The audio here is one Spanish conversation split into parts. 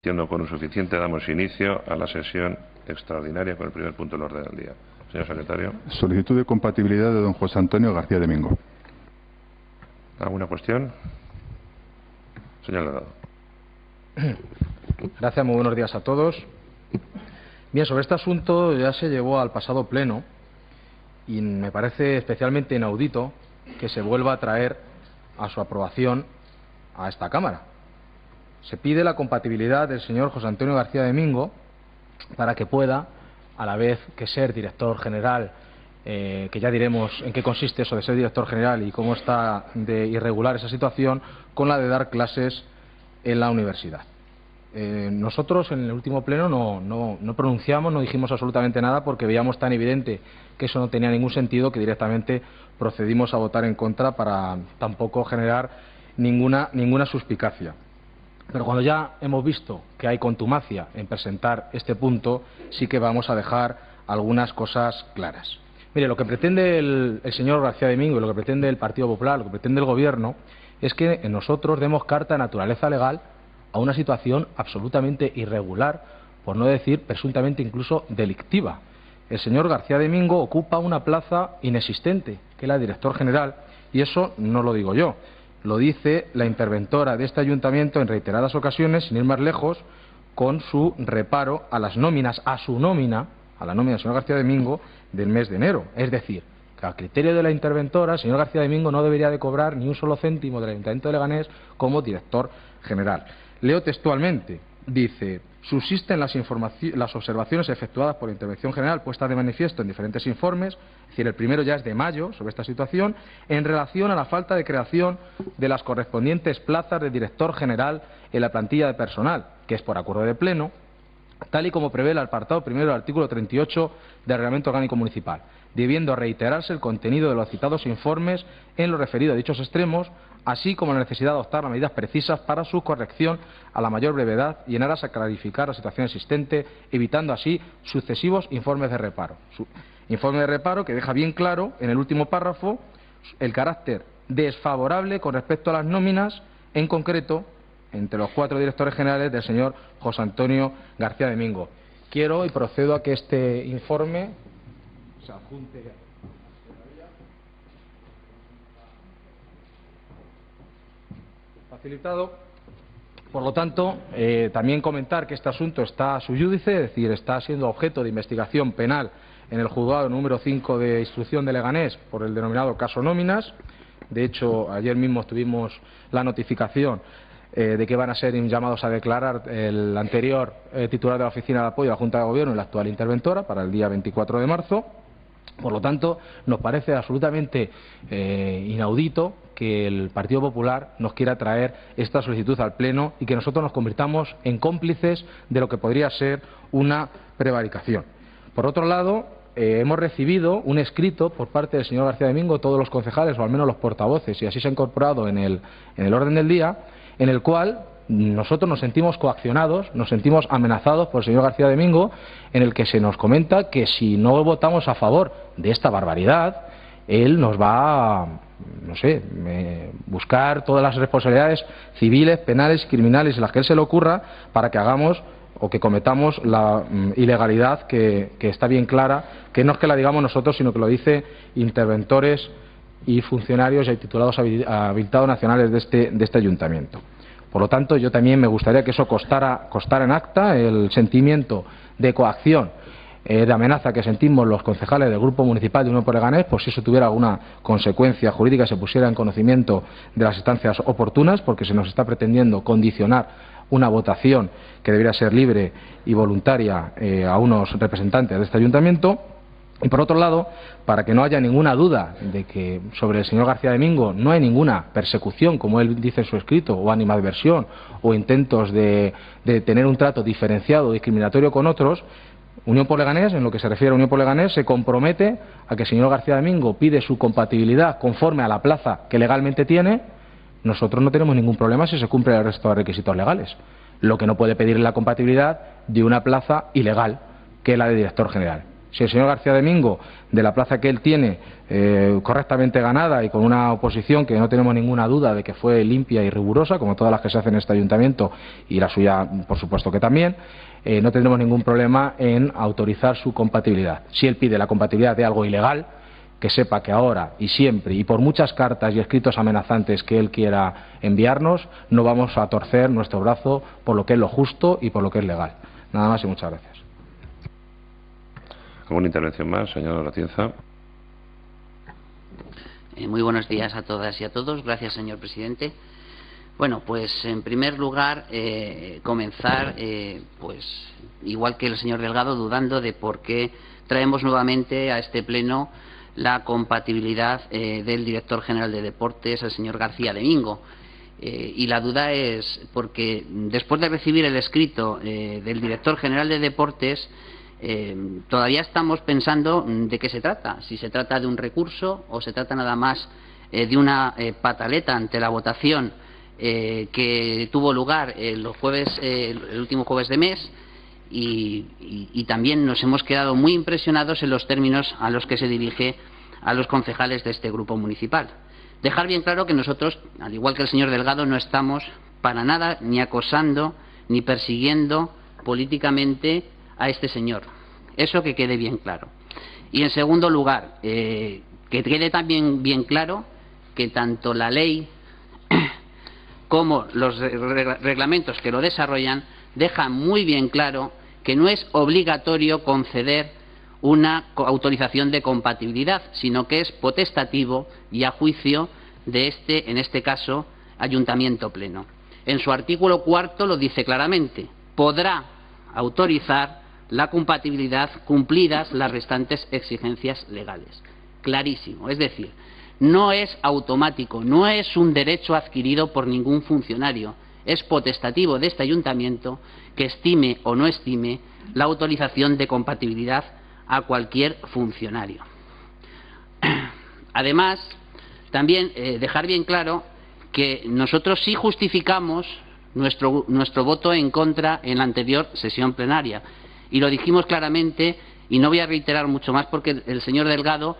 Siendo con suficiente, damos inicio a la sesión extraordinaria con el primer punto del orden del día. Señor secretario. Solicitud de compatibilidad de don José Antonio García de Mingo. ¿Alguna cuestión? Señor Delgado. Gracias, muy buenos días a todos. Bien, sobre este asunto ya se llevó al pasado pleno y me parece especialmente inaudito que se vuelva a traer a su aprobación a esta Cámara. Se pide la compatibilidad del señor José Antonio García de Mingo para que pueda, a la vez que ser director general, que ya diremos en qué consiste eso de ser director general y cómo está de irregular esa situación, con la de dar clases en la universidad. Nosotros en el último pleno no pronunciamos, no dijimos absolutamente nada porque veíamos tan evidente que eso no tenía ningún sentido que directamente procedimos a votar en contra para tampoco generar ninguna suspicacia. Pero cuando ya hemos visto que hay contumacia en presentar este punto, sí que vamos a dejar algunas cosas claras. Mire, lo que pretende el señor García de Mingo y lo que pretende el Partido Popular, lo que pretende el Gobierno, es que nosotros demos carta de naturaleza legal a una situación absolutamente irregular, por no decir presuntamente incluso delictiva. El señor García de Mingo ocupa una plaza inexistente, que es la de director general, y eso no lo digo yo. Lo dice la interventora de este ayuntamiento en reiteradas ocasiones, sin ir más lejos, con su reparo a las nóminas, a su nómina, a la nómina del señor García de Mingo del mes de enero. Es decir, que a criterio de la interventora, el señor García de Mingo no debería de cobrar ni un solo céntimo del Ayuntamiento de Leganés como director general. Leo textualmente, dice: subsisten las observaciones efectuadas por la Intervención General puestas de manifiesto en diferentes informes, es decir, el primero ya es de mayo sobre esta situación, en relación a la falta de creación de las correspondientes plazas de director general en la plantilla de personal, que es por acuerdo de pleno, tal y como prevé el apartado primero del artículo 38 del Reglamento Orgánico Municipal, debiendo reiterarse el contenido de los citados informes en lo referido a dichos extremos, así como la necesidad de adoptar las medidas precisas para su corrección a la mayor brevedad y en aras a clarificar la situación existente, evitando así sucesivos informes de reparo. Informe de reparo que deja bien claro, en el último párrafo, el carácter desfavorable con respecto a las nóminas, en concreto, entre los 4 directores generales del señor José Antonio García de Mingo. Quiero y procedo a que este informe se adjunte facilitado. Por lo tanto, también comentar que este asunto está sub iudice, es decir, está siendo objeto de investigación penal en el juzgado número 5 de instrucción de Leganés por el denominado caso nóminas. De hecho, ayer mismo tuvimos la notificación de que van a ser llamados a declarar el anterior titular de la Oficina de Apoyo a la Junta de Gobierno y la actual interventora para el día 24 de marzo. Por lo tanto, nos parece absolutamente inaudito que el Partido Popular nos quiera traer esta solicitud al Pleno y que nosotros nos convirtamos en cómplices de lo que podría ser una prevaricación. Por otro lado, hemos recibido un escrito por parte del señor García de Mingo, todos los concejales o al menos los portavoces, y así se ha incorporado en el orden del día, en el cual nosotros nos sentimos coaccionados, nos sentimos amenazados por el señor García de Mingo, en el que se nos comenta que si no votamos a favor de esta barbaridad, él nos va a, no sé, buscar todas las responsabilidades civiles, penales y criminales en las que él se le ocurra para que hagamos o que cometamos la ilegalidad que está bien clara, que no es que la digamos nosotros, sino que lo dicen interventores y funcionarios y titulados habilitados nacionales de este ayuntamiento. Por lo tanto, yo también me gustaría que eso constara en acta, el sentimiento de coacción, de amenaza que sentimos los concejales del Grupo Municipal de Unión por Leganés, por si eso tuviera alguna consecuencia jurídica, se pusiera en conocimiento de las instancias oportunas, porque se nos está pretendiendo condicionar una votación que debería ser libre y voluntaria a unos representantes de este ayuntamiento. Y por otro lado, para que no haya ninguna duda de que sobre el señor García de Mingo no hay ninguna persecución, como él dice en su escrito, o animadversión, o intentos de tener un trato diferenciado o discriminatorio con otros, Unión por Leganés, en lo que se refiere a Unión por Leganés, se compromete a que el señor García de Mingo pide su compatibilidad conforme a la plaza que legalmente tiene. Nosotros no tenemos ningún problema si se cumple el resto de requisitos legales. Lo que no puede pedir es la compatibilidad de una plaza ilegal, que es la de director general. Si el señor García Domingo, de la plaza que él tiene correctamente ganada y con una oposición que no tenemos ninguna duda de que fue limpia y rigurosa, como todas las que se hacen en este ayuntamiento, y la suya, por supuesto que también, no tendremos ningún problema en autorizar su compatibilidad. Si él pide la compatibilidad de algo ilegal, que sepa que ahora y siempre, y por muchas cartas y escritos amenazantes que él quiera enviarnos, no vamos a torcer nuestro brazo por lo que es lo justo y por lo que es legal. Nada más y muchas gracias. ¿Alguna intervención más, señor Atienza? Muy buenos días a todas y a todos. Gracias, señor presidente. Bueno, pues en primer lugar, comenzar, pues igual que el señor Delgado, dudando de por qué traemos nuevamente a este pleno la compatibilidad del director general de Deportes, el señor García Domingo. Y la duda es porque después de recibir el escrito del director general de Deportes, todavía estamos pensando de qué se trata, si se trata de un recurso o se trata nada más de una pataleta ante la votación que tuvo lugar el último jueves de mes, y también nos hemos quedado muy impresionados en los términos a los que se dirige a los concejales de este grupo municipal. Dejar bien claro que nosotros, al igual que el señor Delgado, no estamos para nada ni acosando ni persiguiendo políticamente a este señor. Eso que quede bien claro. Y en segundo lugar, que quede también bien claro que tanto la ley como los reglamentos que lo desarrollan dejan muy bien claro que no es obligatorio conceder una autorización de compatibilidad, sino que es potestativo y a juicio de en este caso, Ayuntamiento Pleno. En su artículo 4 lo dice claramente: podrá autorizar la compatibilidad cumplidas las restantes exigencias legales. Clarísimo. Es decir, no es automático, no es un derecho adquirido por ningún funcionario, es potestativo de este ayuntamiento que estime o no estime la autorización de compatibilidad a cualquier funcionario. Además, también dejar bien claro que nosotros sí justificamos nuestro voto en contra en la anterior sesión plenaria, y lo dijimos claramente, y no voy a reiterar mucho más porque el señor Delgado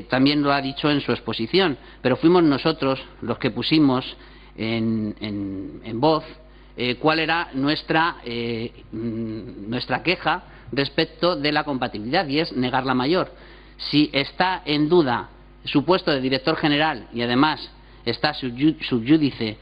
también lo ha dicho en su exposición, pero fuimos nosotros los que pusimos en voz cuál era nuestra queja respecto de la compatibilidad, y es negar la mayor. Si está en duda su puesto de director general y además está subyúdice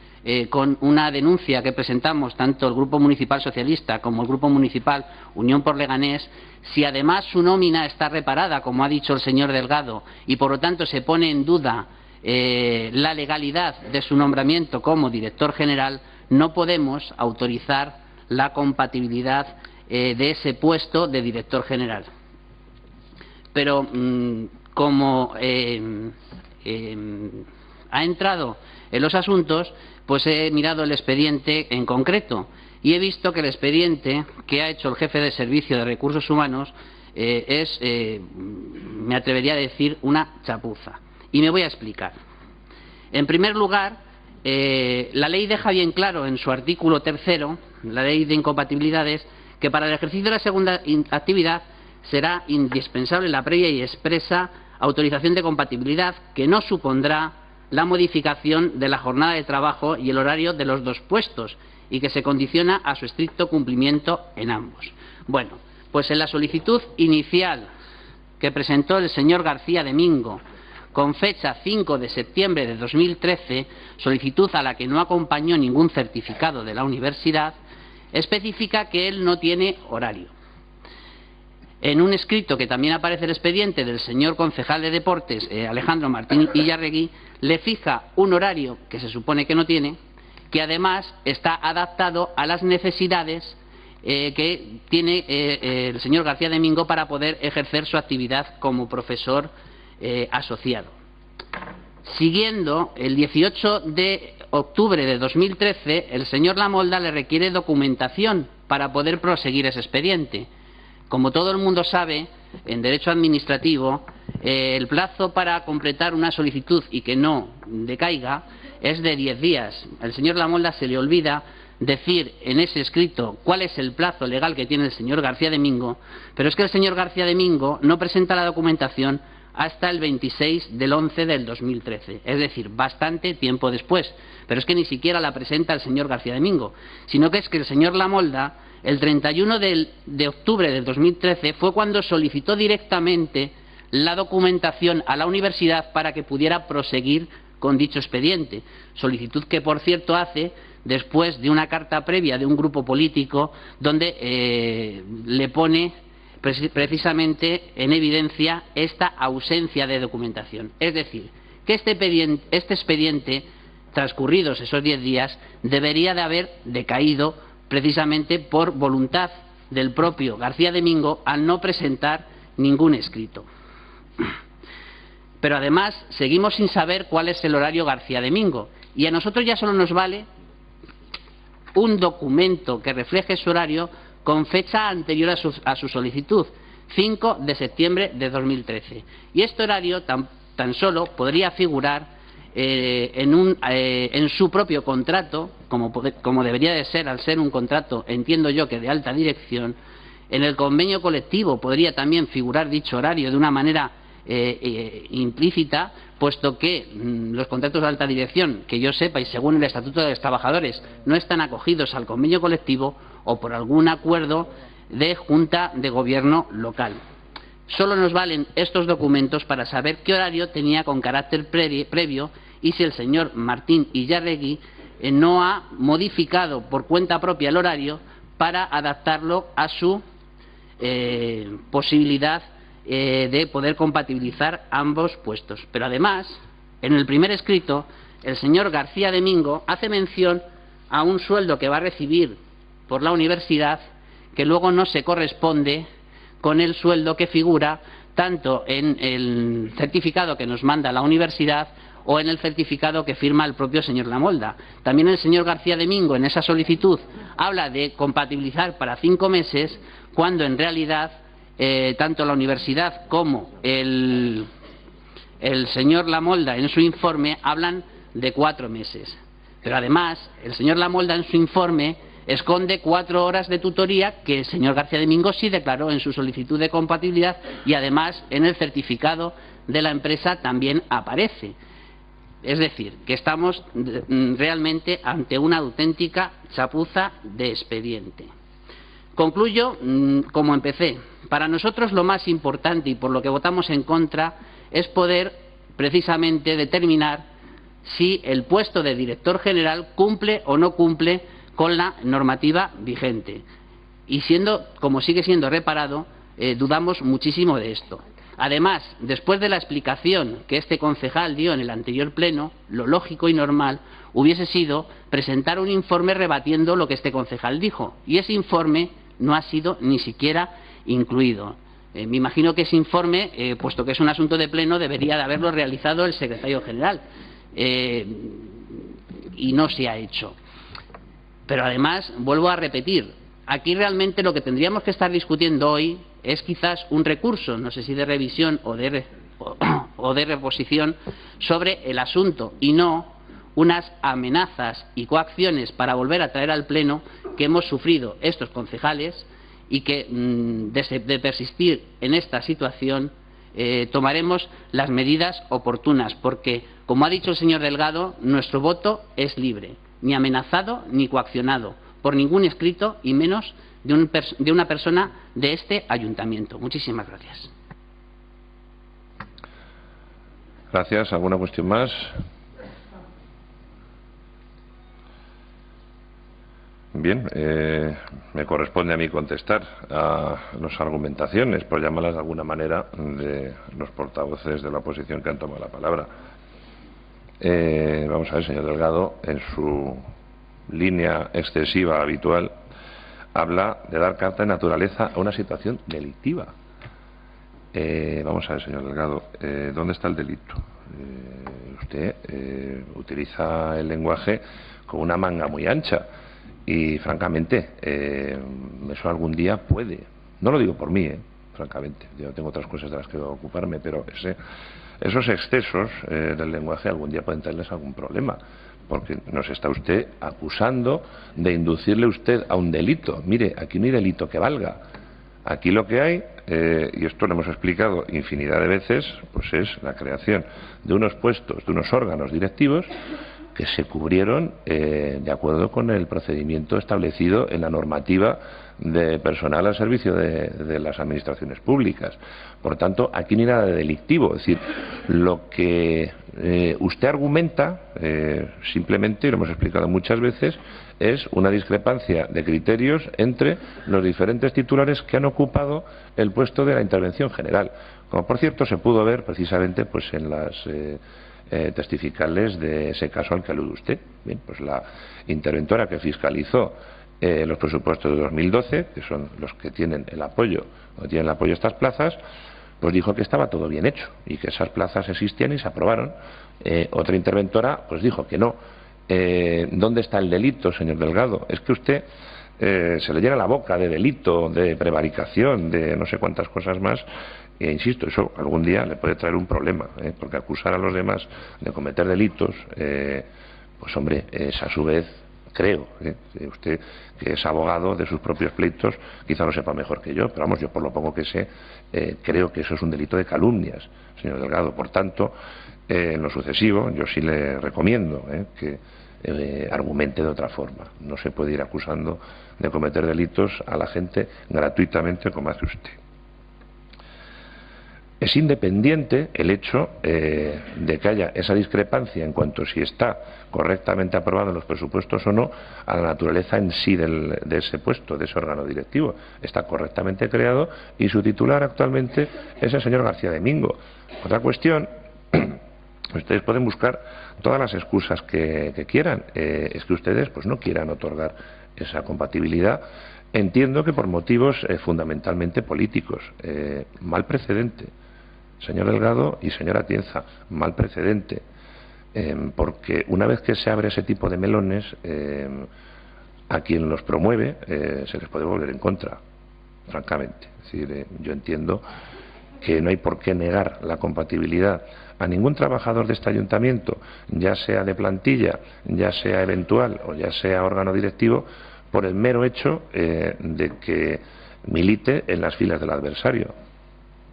con una denuncia que presentamos tanto el Grupo Municipal Socialista como el Grupo Municipal Unión por Leganés, si además su nómina está reparada, como ha dicho el señor Delgado, y por lo tanto se pone en duda la legalidad de su nombramiento como director general, no podemos autorizar la compatibilidad de ese puesto de director general. Pero como ha entrado en los asuntos, pues he mirado el expediente en concreto y he visto que el expediente que ha hecho el jefe de Servicio de Recursos Humanos es, me atrevería a decir, una chapuza. Y me voy a explicar. En primer lugar, la ley deja bien claro en su artículo 3º, la ley de incompatibilidades, que para el ejercicio de la segunda actividad será indispensable la previa y expresa autorización de compatibilidad que no supondrá la modificación de la jornada de trabajo y el horario de los dos puestos y que se condiciona a su estricto cumplimiento en ambos. Bueno, pues en la solicitud inicial que presentó el señor García Domingo con fecha 5 de septiembre de 2013, solicitud a la que no acompañó ningún certificado de la universidad, especifica que él no tiene horario. En un escrito que también aparece en el expediente del señor concejal de Deportes, Alejandro Martín Illarregui, le fija un horario que se supone que no tiene, que además está adaptado a las necesidades que tiene el señor García Domingo para poder ejercer su actividad como profesor asociado. Siguiendo, el 18 de octubre de 2013, el señor Lamolda le requiere documentación para poder proseguir ese expediente. Como todo el mundo sabe, en derecho administrativo, el plazo para completar una solicitud y que no decaiga es de 10 días. Al señor Lamolda se le olvida decir en ese escrito cuál es el plazo legal que tiene el señor García de Mingo, pero es que el señor García de Mingo no presenta la documentación hasta el 26 del 11 del 2013, es decir, bastante tiempo después. Pero es que ni siquiera la presenta el señor García de Mingo, sino que es que el señor Lamolda, el 31 de octubre del 2013, fue cuando solicitó directamente la documentación a la universidad para que pudiera proseguir con dicho expediente. Solicitud que, por cierto, hace después de una carta previa de un grupo político donde le pone precisamente en evidencia esta ausencia de documentación. Es decir, que este expediente, transcurridos esos 10 días, debería de haber decaído precisamente por voluntad del propio García de Mingo al no presentar ningún escrito. Pero además seguimos sin saber cuál es el horario García de Mingo, y a nosotros ya solo nos vale un documento que refleje su horario con fecha anterior a su solicitud, 5 de septiembre de 2013. Y este horario tan solo podría figurar en su propio contrato, como debería de ser, al ser un contrato, entiendo yo, que de alta dirección. En el convenio colectivo podría también figurar dicho horario de una manera implícita, puesto que los contratos de alta dirección, que yo sepa, y según el Estatuto de los Trabajadores, no están acogidos al convenio colectivo o por algún acuerdo de Junta de Gobierno local. Solo nos valen estos documentos para saber qué horario tenía con carácter previo y si el señor Martín Illarregui no ha modificado por cuenta propia el horario para adaptarlo a su posibilidad de poder compatibilizar ambos puestos. Pero además, en el primer escrito, el señor García de Mingo hace mención a un sueldo que va a recibir por la universidad que luego no se corresponde con el sueldo que figura tanto en el certificado que nos manda la universidad o en el certificado que firma el propio señor Lamolda. También el señor García de Mingo en esa solicitud habla de compatibilizar para 5 meses, cuando en realidad tanto la universidad como el señor Lamolda en su informe hablan de 4 meses. Pero además el señor Lamolda en su informe esconde 4 horas de tutoría que el señor García de Mingo sí declaró en su solicitud de compatibilidad, y además en el certificado de la empresa también aparece. Es decir, que estamos realmente ante una auténtica chapuza de expediente. Concluyo como empecé. Para nosotros lo más importante, y por lo que votamos en contra, es poder precisamente determinar si el puesto de director general cumple o no cumple con la normativa vigente. Y como sigue siendo reparado, dudamos muchísimo de esto. Además, después de la explicación que este concejal dio en el anterior pleno, lo lógico y normal hubiese sido presentar un informe rebatiendo lo que este concejal dijo, y ese informe no ha sido ni siquiera incluido. Me imagino que ese informe, puesto que es un asunto de pleno, debería de haberlo realizado el secretario general, y no se ha hecho. Pero además, vuelvo a repetir, aquí realmente lo que tendríamos que estar discutiendo hoy es quizás un recurso, no sé si de revisión o de reposición, sobre el asunto, y no unas amenazas y coacciones para volver a traer al Pleno que hemos sufrido estos concejales, y que de persistir en esta situación tomaremos las medidas oportunas, porque, como ha dicho el señor Delgado, nuestro voto es libre, ni amenazado ni coaccionado por ningún escrito, y menos de una persona de este ayuntamiento. Muchísimas gracias. Gracias. ¿Alguna cuestión más? Bien, me corresponde a mí contestar a las argumentaciones, por llamarlas de alguna manera, de los portavoces de la oposición que han tomado la palabra. Vamos a ver, señor Delgado, en su línea excesiva habitual, habla de dar carta de naturaleza a una situación delictiva. Vamos a ver, señor Delgado, ¿dónde está el delito? Usted utiliza el lenguaje con una manga muy ancha y, francamente, eso algún día puede. No lo digo por mí, francamente. Yo tengo otras cosas de las que ocuparme, pero ese esos excesos del lenguaje algún día pueden tenerles algún problema, porque nos está usted acusando de inducirle usted a un delito. Mire, aquí no hay delito que valga. Aquí lo que hay, y esto lo hemos explicado infinidad de veces, pues es la creación de unos puestos, de unos órganos directivos que se cubrieron de acuerdo con el procedimiento establecido en la normativa de personal al servicio de las administraciones públicas. Por tanto, aquí no hay nada de delictivo. Es decir, lo que usted argumenta, simplemente, y lo hemos explicado muchas veces, es una discrepancia de criterios entre los diferentes titulares que han ocupado el puesto de la intervención general. Como, por cierto, se pudo ver precisamente pues en las testificales de ese caso al que alude usted. Bien, pues la interventora que fiscalizó los presupuestos de 2012, que son los que tienen el apoyo, de estas plazas, pues dijo que estaba todo bien hecho y que esas plazas existían y se aprobaron. Otra interventora pues dijo que no. ¿Dónde está el delito, señor Delgado? Es que usted se le llena la boca de delito, de prevaricación, de no sé cuántas cosas más. E insisto, eso algún día le puede traer un problema, porque acusar a los demás de cometer delitos, pues hombre, es a su vez, creo, usted que es abogado de sus propios pleitos, quizá lo sepa mejor que yo, pero vamos, yo por lo poco que sé, creo que eso es un delito de calumnias, señor Delgado. Por tanto, en lo sucesivo, yo sí le recomiendo que argumente de otra forma. No se puede ir acusando de cometer delitos a la gente gratuitamente como hace usted. Es independiente el hecho de que haya esa discrepancia en cuanto a si está correctamente aprobado en los presupuestos o no, a la naturaleza en sí de ese puesto, de ese órgano directivo. Está correctamente creado y su titular actualmente es el señor García de Mingo. Otra cuestión, ustedes pueden buscar todas las excusas que quieran, es que ustedes pues no quieran otorgar esa compatibilidad. Entiendo que por motivos fundamentalmente políticos. Mal precedente, señor Delgado y señora Atienza, mal precedente, porque una vez que se abre ese tipo de melones, a quien los promueve se les puede volver en contra, francamente. Es decir, yo entiendo que no hay por qué negar la compatibilidad a ningún trabajador de este ayuntamiento, ya sea de plantilla, ya sea eventual o ya sea órgano directivo, por el mero hecho de que milite en las filas del adversario.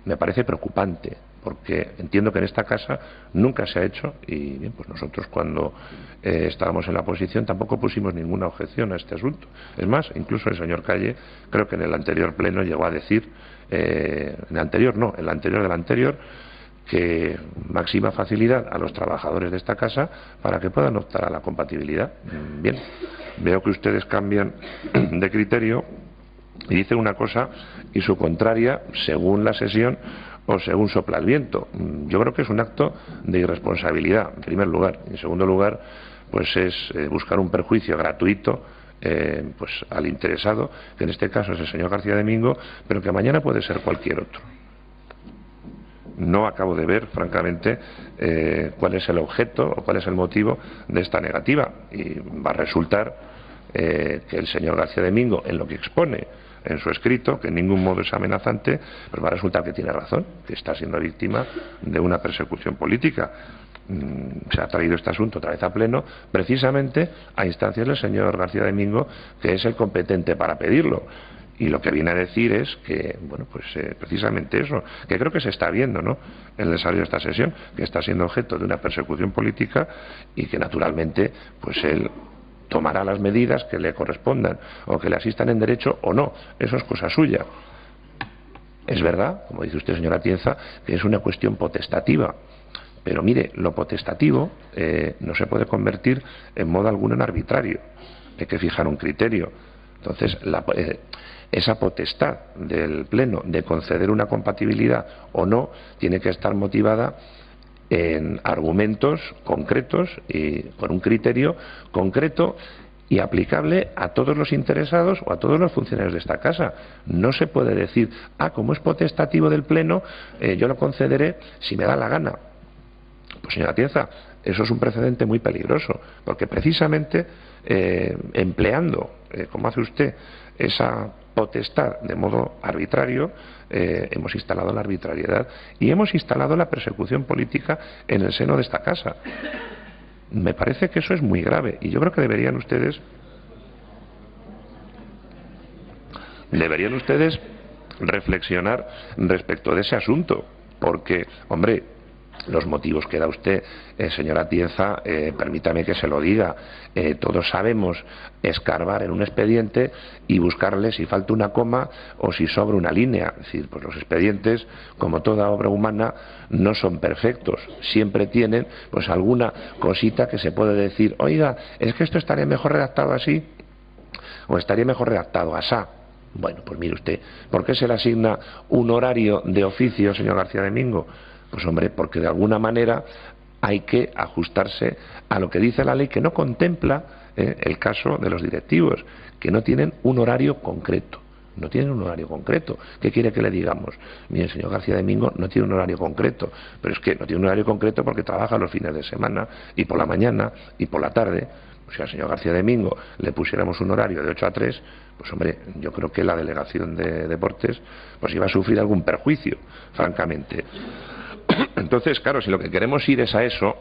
Me parece preocupante, porque entiendo que en esta casa nunca se ha hecho, y bien, pues nosotros cuando estábamos en la oposición tampoco pusimos ninguna objeción a este asunto. Es más, incluso el señor Calle, creo que en el anterior pleno llegó a decir, en el anterior no, en el anterior del anterior, que máxima facilidad a los trabajadores de esta casa para que puedan optar a la compatibilidad. Bien, veo que ustedes cambian de criterio y dicen una cosa y su contraria según la sesión o según sopla el viento. Yo creo que es un acto de irresponsabilidad, en primer lugar. En segundo lugar, pues es buscar un perjuicio gratuito pues al interesado, que en este caso es el señor García de Mingo, pero que mañana puede ser cualquier otro. No acabo de ver, francamente, cuál es el objeto o cuál es el motivo de esta negativa. Y va a resultar que el señor García de Mingo, en lo que expone en su escrito, que en ningún modo es amenazante, pues va a resultar que tiene razón, que está siendo víctima de una persecución política. Se ha traído este asunto otra vez a pleno, precisamente a instancias del señor García de Mingo, que es el competente para pedirlo. Y lo que viene a decir es que, bueno, pues precisamente eso, que creo que se está viendo, ¿no?, en el desarrollo de esta sesión, que está siendo objeto de una persecución política y que naturalmente, pues él tomará las medidas que le correspondan o que le asistan en derecho o no. Eso es cosa suya. Es verdad, como dice usted, señora Atienza, que es una cuestión potestativa. Pero mire, lo potestativo no se puede convertir en modo alguno en arbitrario. Hay que fijar un criterio. Entonces, esa potestad del Pleno de conceder una compatibilidad o no tiene que estar motivada en argumentos concretos y con un criterio concreto y aplicable a todos los interesados o a todos los funcionarios de esta casa. No se puede decir, como es potestativo del Pleno, yo lo concederé si me da la gana. Pues señora Atienza, eso es un precedente muy peligroso, porque precisamente empleando, como hace usted, esa potestad de modo arbitrario, hemos instalado la arbitrariedad y hemos instalado la persecución política en el seno de esta casa. Me parece que eso es muy grave y yo creo que deberían ustedes reflexionar respecto de ese asunto, porque, hombre, los motivos que da usted, señora Atienza, permítame que se lo diga, todos sabemos escarbar en un expediente y buscarle si falta una coma o si sobra una línea. Es decir, pues los expedientes, como toda obra humana, no son perfectos. Siempre tienen pues alguna cosita que se puede decir, oiga, es que esto estaría mejor redactado así o estaría mejor redactado asá. Bueno, pues mire usted, ¿por qué se le asigna un horario de oficio, señor García Domingo? Pues hombre, porque de alguna manera hay que ajustarse a lo que dice la ley, que no contempla el caso de los directivos, que no tienen un horario concreto. No tienen un horario concreto. ¿Qué quiere que le digamos? Mire, el señor García Domingo no tiene un horario concreto, pero es que no tiene un horario concreto porque trabaja los fines de semana, y por la mañana, y por la tarde. Si al señor García Domingo le pusiéramos un horario de 8 a 3, pues hombre, yo creo que la delegación de deportes pues iba a sufrir algún perjuicio, francamente. Entonces, claro, si lo que queremos ir es a eso,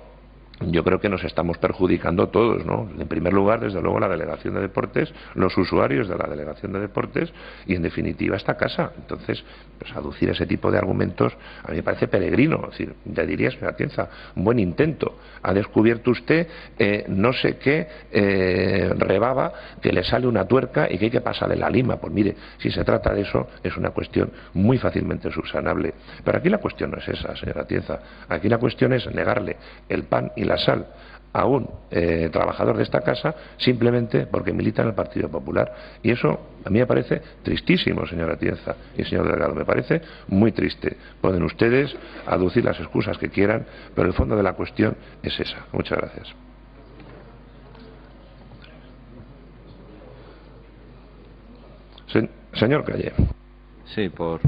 yo creo que nos estamos perjudicando todos, ¿no? En primer lugar, desde luego, la delegación de deportes, los usuarios de la delegación de deportes y, en definitiva, esta casa. Entonces, pues aducir ese tipo de argumentos a mí me parece peregrino. Es decir, ya diría, señora Atienza, un buen intento. Ha descubierto usted no sé qué rebaba que le sale una tuerca y que hay que pasarle la lima. Pues mire, si se trata de eso, es una cuestión muy fácilmente subsanable. Pero aquí la cuestión no es esa, señora Atienza. Aquí la cuestión es negarle el pan y la sal a un trabajador de esta casa simplemente porque milita en el Partido Popular. Y eso a mí me parece tristísimo, señora Atienza y señor Delgado, me parece muy triste. Pueden ustedes aducir las excusas que quieran, pero el fondo de la cuestión es esa. Muchas gracias. Señor Calle. Sí, por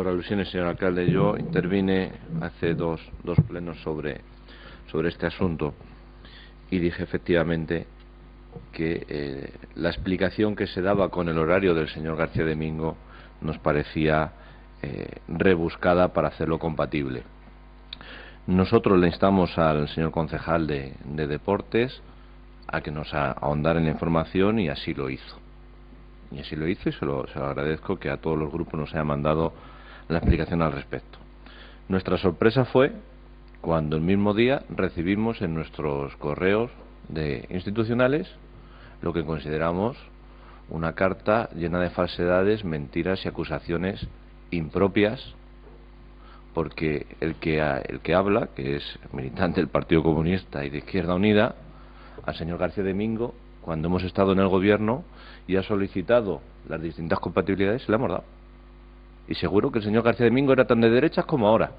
alusiones, señor alcalde. Yo intervine hace dos plenos sobre este asunto y dije efectivamente que la explicación que se daba con el horario del señor García Domingo nos parecía rebuscada para hacerlo compatible. Nosotros le instamos al señor concejal de Deportes a que nos ahondara en la información y así lo hizo. Y así lo hizo y se lo agradezco que a todos los grupos nos haya mandado la explicación al respecto. Nuestra sorpresa fue cuando el mismo día recibimos en nuestros correos institucionales lo que consideramos una carta llena de falsedades, mentiras y acusaciones impropias, porque el que habla, que es militante del Partido Comunista y de Izquierda Unida, al señor García Domingo, cuando hemos estado en el gobierno y ha solicitado las distintas compatibilidades, se le hemos dado. Y seguro que el señor García Domingo era tan de derechas como ahora,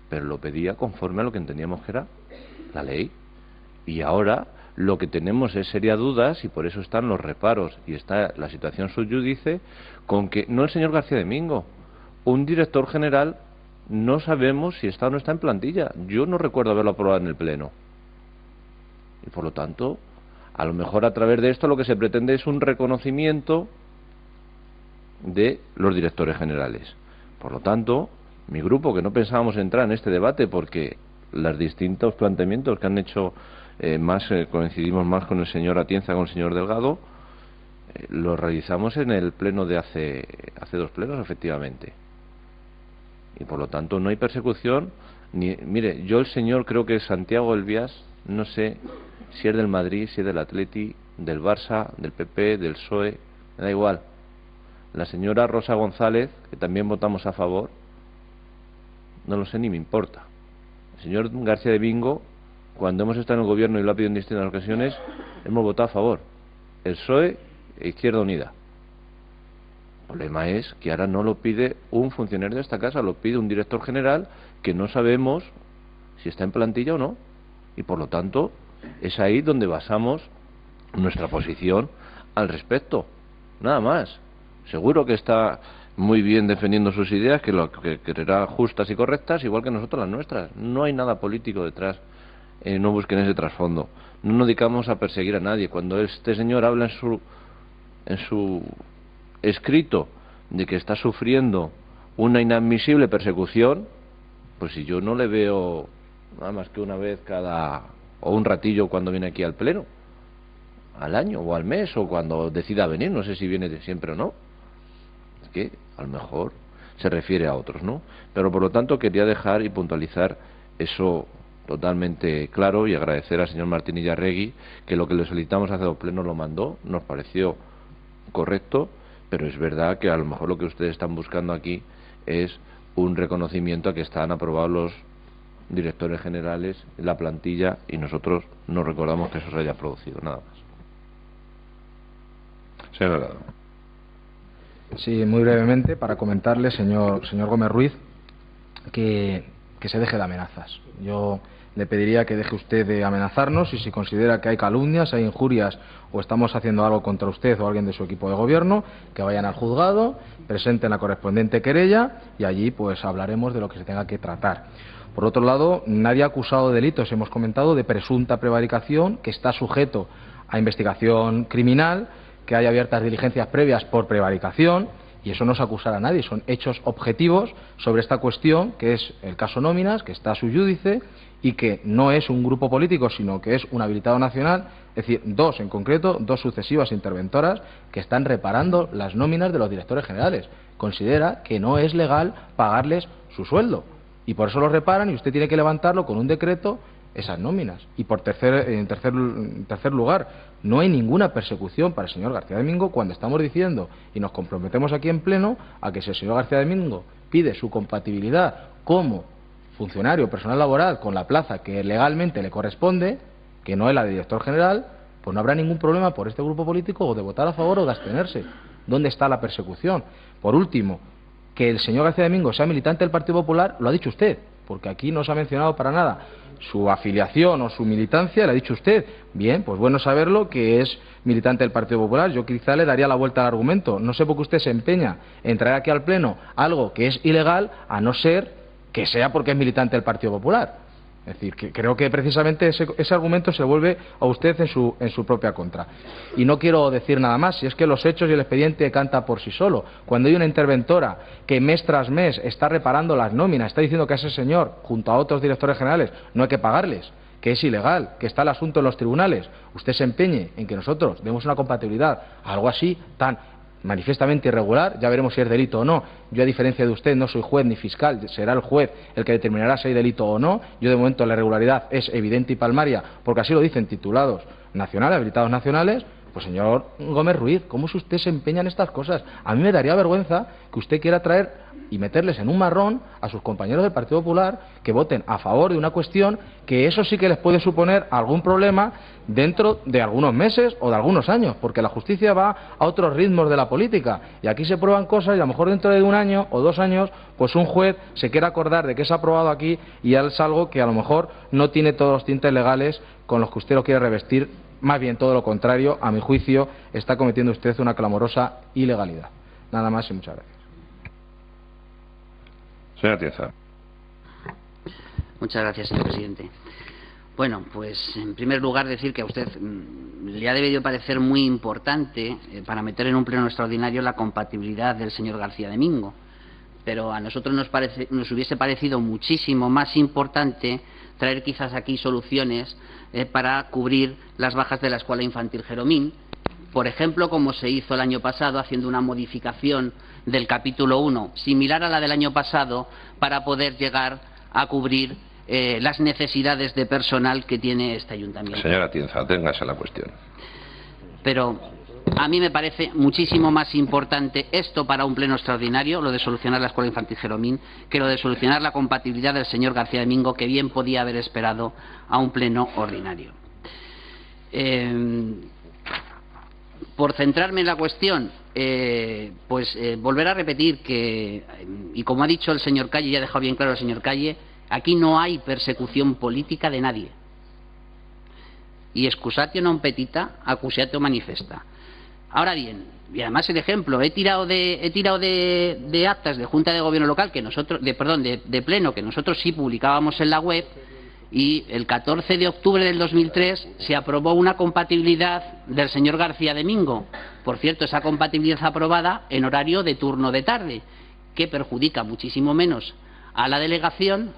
pero lo pedía conforme a lo que entendíamos que era la ley. Y ahora lo que tenemos es serias dudas, y por eso están los reparos y está la situación sub judice, con que no el señor García Domingo, un director general, no sabemos si está o no está en plantilla. Yo no recuerdo haberlo aprobado en el pleno. Y por lo tanto, a lo mejor a través de esto lo que se pretende es un reconocimiento de los directores generales. Por lo tanto, mi grupo, que no pensábamos entrar en este debate porque los distintos planteamientos que han hecho coincidimos más con el señor Atienza, con el señor Delgado, los realizamos en el pleno de hace 2 plenos, efectivamente. Y por lo tanto no hay persecución. Mire, yo el señor, creo que es Santiago Elvías, no sé si es del Madrid, si es del Atleti, del Barça, del PP, del PSOE, me da igual. La señora Rosa González, que también votamos a favor, no lo sé ni me importa. El señor García Domingo, cuando hemos estado en el gobierno y lo ha pedido en distintas ocasiones, hemos votado a favor. El PSOE e Izquierda Unida. El problema es que ahora no lo pide un funcionario de esta casa, lo pide un director general que no sabemos si está en plantilla o no. Y por lo tanto, es ahí donde basamos nuestra posición al respecto. Nada más. Seguro que está muy bien defendiendo sus ideas, que lo que creerá justas y correctas, igual que nosotros las nuestras. No hay nada político detrás. No busquen ese trasfondo. No nos dedicamos a perseguir a nadie. Cuando este señor habla en su escrito de que está sufriendo una inadmisible persecución, pues si yo no le veo nada más que una vez o un ratillo cuando viene aquí al pleno, al año o al mes o cuando decida venir, no sé si viene siempre o no, es que a lo mejor se refiere a otros, ¿no? Pero por lo tanto quería dejar y puntualizar eso totalmente claro y agradecer al señor Martín Illarregui que lo que le solicitamos hace 2 plenos lo mandó, nos pareció correcto, pero es verdad que a lo mejor lo que ustedes están buscando aquí es un reconocimiento a que están aprobados los directores generales, la plantilla, y nosotros no recordamos que eso se haya producido, nada más. Señor Delgado. Sí, muy brevemente, para comentarle, señor Gómez Ruiz, que se deje de amenazas. Yo le pediría que deje usted de amenazarnos y si considera que hay calumnias, hay injurias o estamos haciendo algo contra usted o alguien de su equipo de gobierno, que vayan al juzgado, presenten la correspondiente querella y allí pues hablaremos de lo que se tenga que tratar. Por otro lado, nadie ha acusado de delitos, hemos comentado, de presunta prevaricación, que está sujeto a investigación criminal, que hay abiertas diligencias previas por prevaricación, y eso no es acusar a nadie, son hechos objetivos sobre esta cuestión, que es el caso Nóminas, que está a su júdice, y que no es un grupo político, sino que es un habilitado nacional, es decir, 2 en concreto, 2 sucesivas interventoras, que están reparando las nóminas de los directores generales. Considera que no es legal pagarles su sueldo, y por eso lo reparan, y usted tiene que levantarlo con un decreto esas nóminas. Y en tercer lugar, no hay ninguna persecución para el señor García Domingo cuando estamos diciendo y nos comprometemos aquí en pleno a que si el señor García Domingo pide su compatibilidad como funcionario personal laboral con la plaza que legalmente le corresponde, que no es la de director general, pues no habrá ningún problema por este grupo político o de votar a favor o de abstenerse. ¿Dónde está la persecución? Por último, que el señor García Domingo sea militante del Partido Popular, lo ha dicho usted, porque aquí no se ha mencionado para nada su afiliación o su militancia, le ha dicho usted. Bien, pues bueno saberlo, que es militante del Partido Popular. Yo quizá le daría la vuelta al argumento. No sé por qué usted se empeña en traer aquí al Pleno algo que es ilegal, a no ser que sea porque es militante del Partido Popular. Es decir, que creo que precisamente ese argumento se vuelve a usted en su propia contra. Y no quiero decir nada más, si es que los hechos y el expediente canta por sí solo. Cuando hay una interventora que mes tras mes está reparando las nóminas, está diciendo que a ese señor, junto a otros directores generales, no hay que pagarles, que es ilegal, que está el asunto en los tribunales, usted se empeñe en que nosotros demos una compatibilidad a algo así tan manifiestamente irregular, ya veremos si es delito o no. Yo, a diferencia de usted, no soy juez ni fiscal, será el juez el que determinará si hay delito o no. Yo, de momento, la irregularidad es evidente y palmaria, porque así lo dicen titulados nacionales, habilitados nacionales. Pues, señor Gómez Ruiz, ¿cómo usted se empeña en estas cosas? A mí me daría vergüenza que usted quiera traer y meterles en un marrón a sus compañeros del Partido Popular que voten a favor de una cuestión que eso sí que les puede suponer algún problema dentro de algunos meses o de algunos años, porque la justicia va a otros ritmos de la política y aquí se prueban cosas y a lo mejor dentro de 1 año o 2 años pues un juez se quiere acordar de que se ha aprobado aquí y es algo que a lo mejor no tiene todos los tintes legales con los que usted lo quiere revestir. Más bien todo lo contrario, a mi juicio está cometiendo usted una clamorosa ilegalidad. Nada más y muchas gracias. Señora Tieza. Muchas gracias, señor presidente. Bueno, pues en primer lugar decir que a usted le ha debido parecer muy importante para meter en un pleno extraordinario la compatibilidad del señor García Domingo, pero a nosotros nos hubiese parecido muchísimo más importante traer quizás aquí soluciones para cubrir las bajas de la Escuela Infantil Jeromín, por ejemplo, como se hizo el año pasado, haciendo una modificación del capítulo 1, similar a la del año pasado, para poder llegar a cubrir las necesidades de personal que tiene este ayuntamiento. Señora Tienza, téngase la cuestión. Pero a mí me parece muchísimo más importante esto para un pleno extraordinario, lo de solucionar la Escuela Infantil Jeromín, que lo de solucionar la compatibilidad del señor García Domingo, que bien podía haber esperado a un pleno ordinario. Por centrarme en la cuestión, volver a repetir que, y como ha dicho el señor Calle, ya ha dejado bien claro el señor Calle, aquí no hay persecución política de nadie. Y excusatio non petita, accusatio manifesta. Ahora bien, y además el ejemplo, he tirado de actas de Junta de Gobierno Local, que nosotros, de pleno, que nosotros sí publicábamos en la web, y el 14 de octubre del 2003 se aprobó una compatibilidad del señor García Domingo. Por cierto, esa compatibilidad aprobada en horario de turno de tarde, que perjudica muchísimo menos a la delegación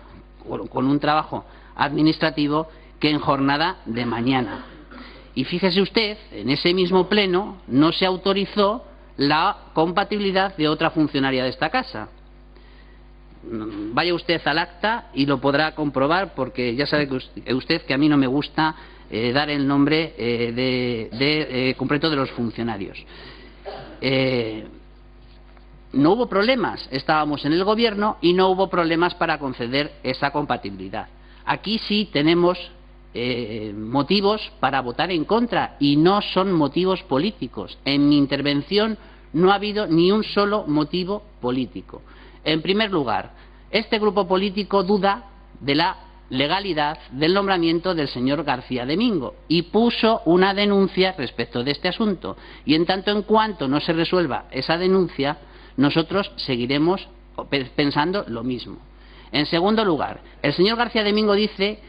con un trabajo administrativo que en jornada de mañana. Y fíjese usted, en ese mismo pleno no se autorizó la compatibilidad de otra funcionaria de esta casa. Vaya usted al acta y lo podrá comprobar, porque ya sabe que usted que a mí no me gusta dar el nombre completo de los funcionarios. No hubo problemas, estábamos en el gobierno y no hubo problemas para conceder esa compatibilidad. Aquí sí tenemos motivos para votar en contra y no son motivos políticos. En mi intervención no ha habido ni un solo motivo político. En primer lugar, este grupo político duda de la legalidad del nombramiento del señor García Domingo y puso una denuncia respecto de este asunto. Y en tanto en cuanto no se resuelva esa denuncia, nosotros seguiremos pensando lo mismo. En segundo lugar, el señor García Domingo dice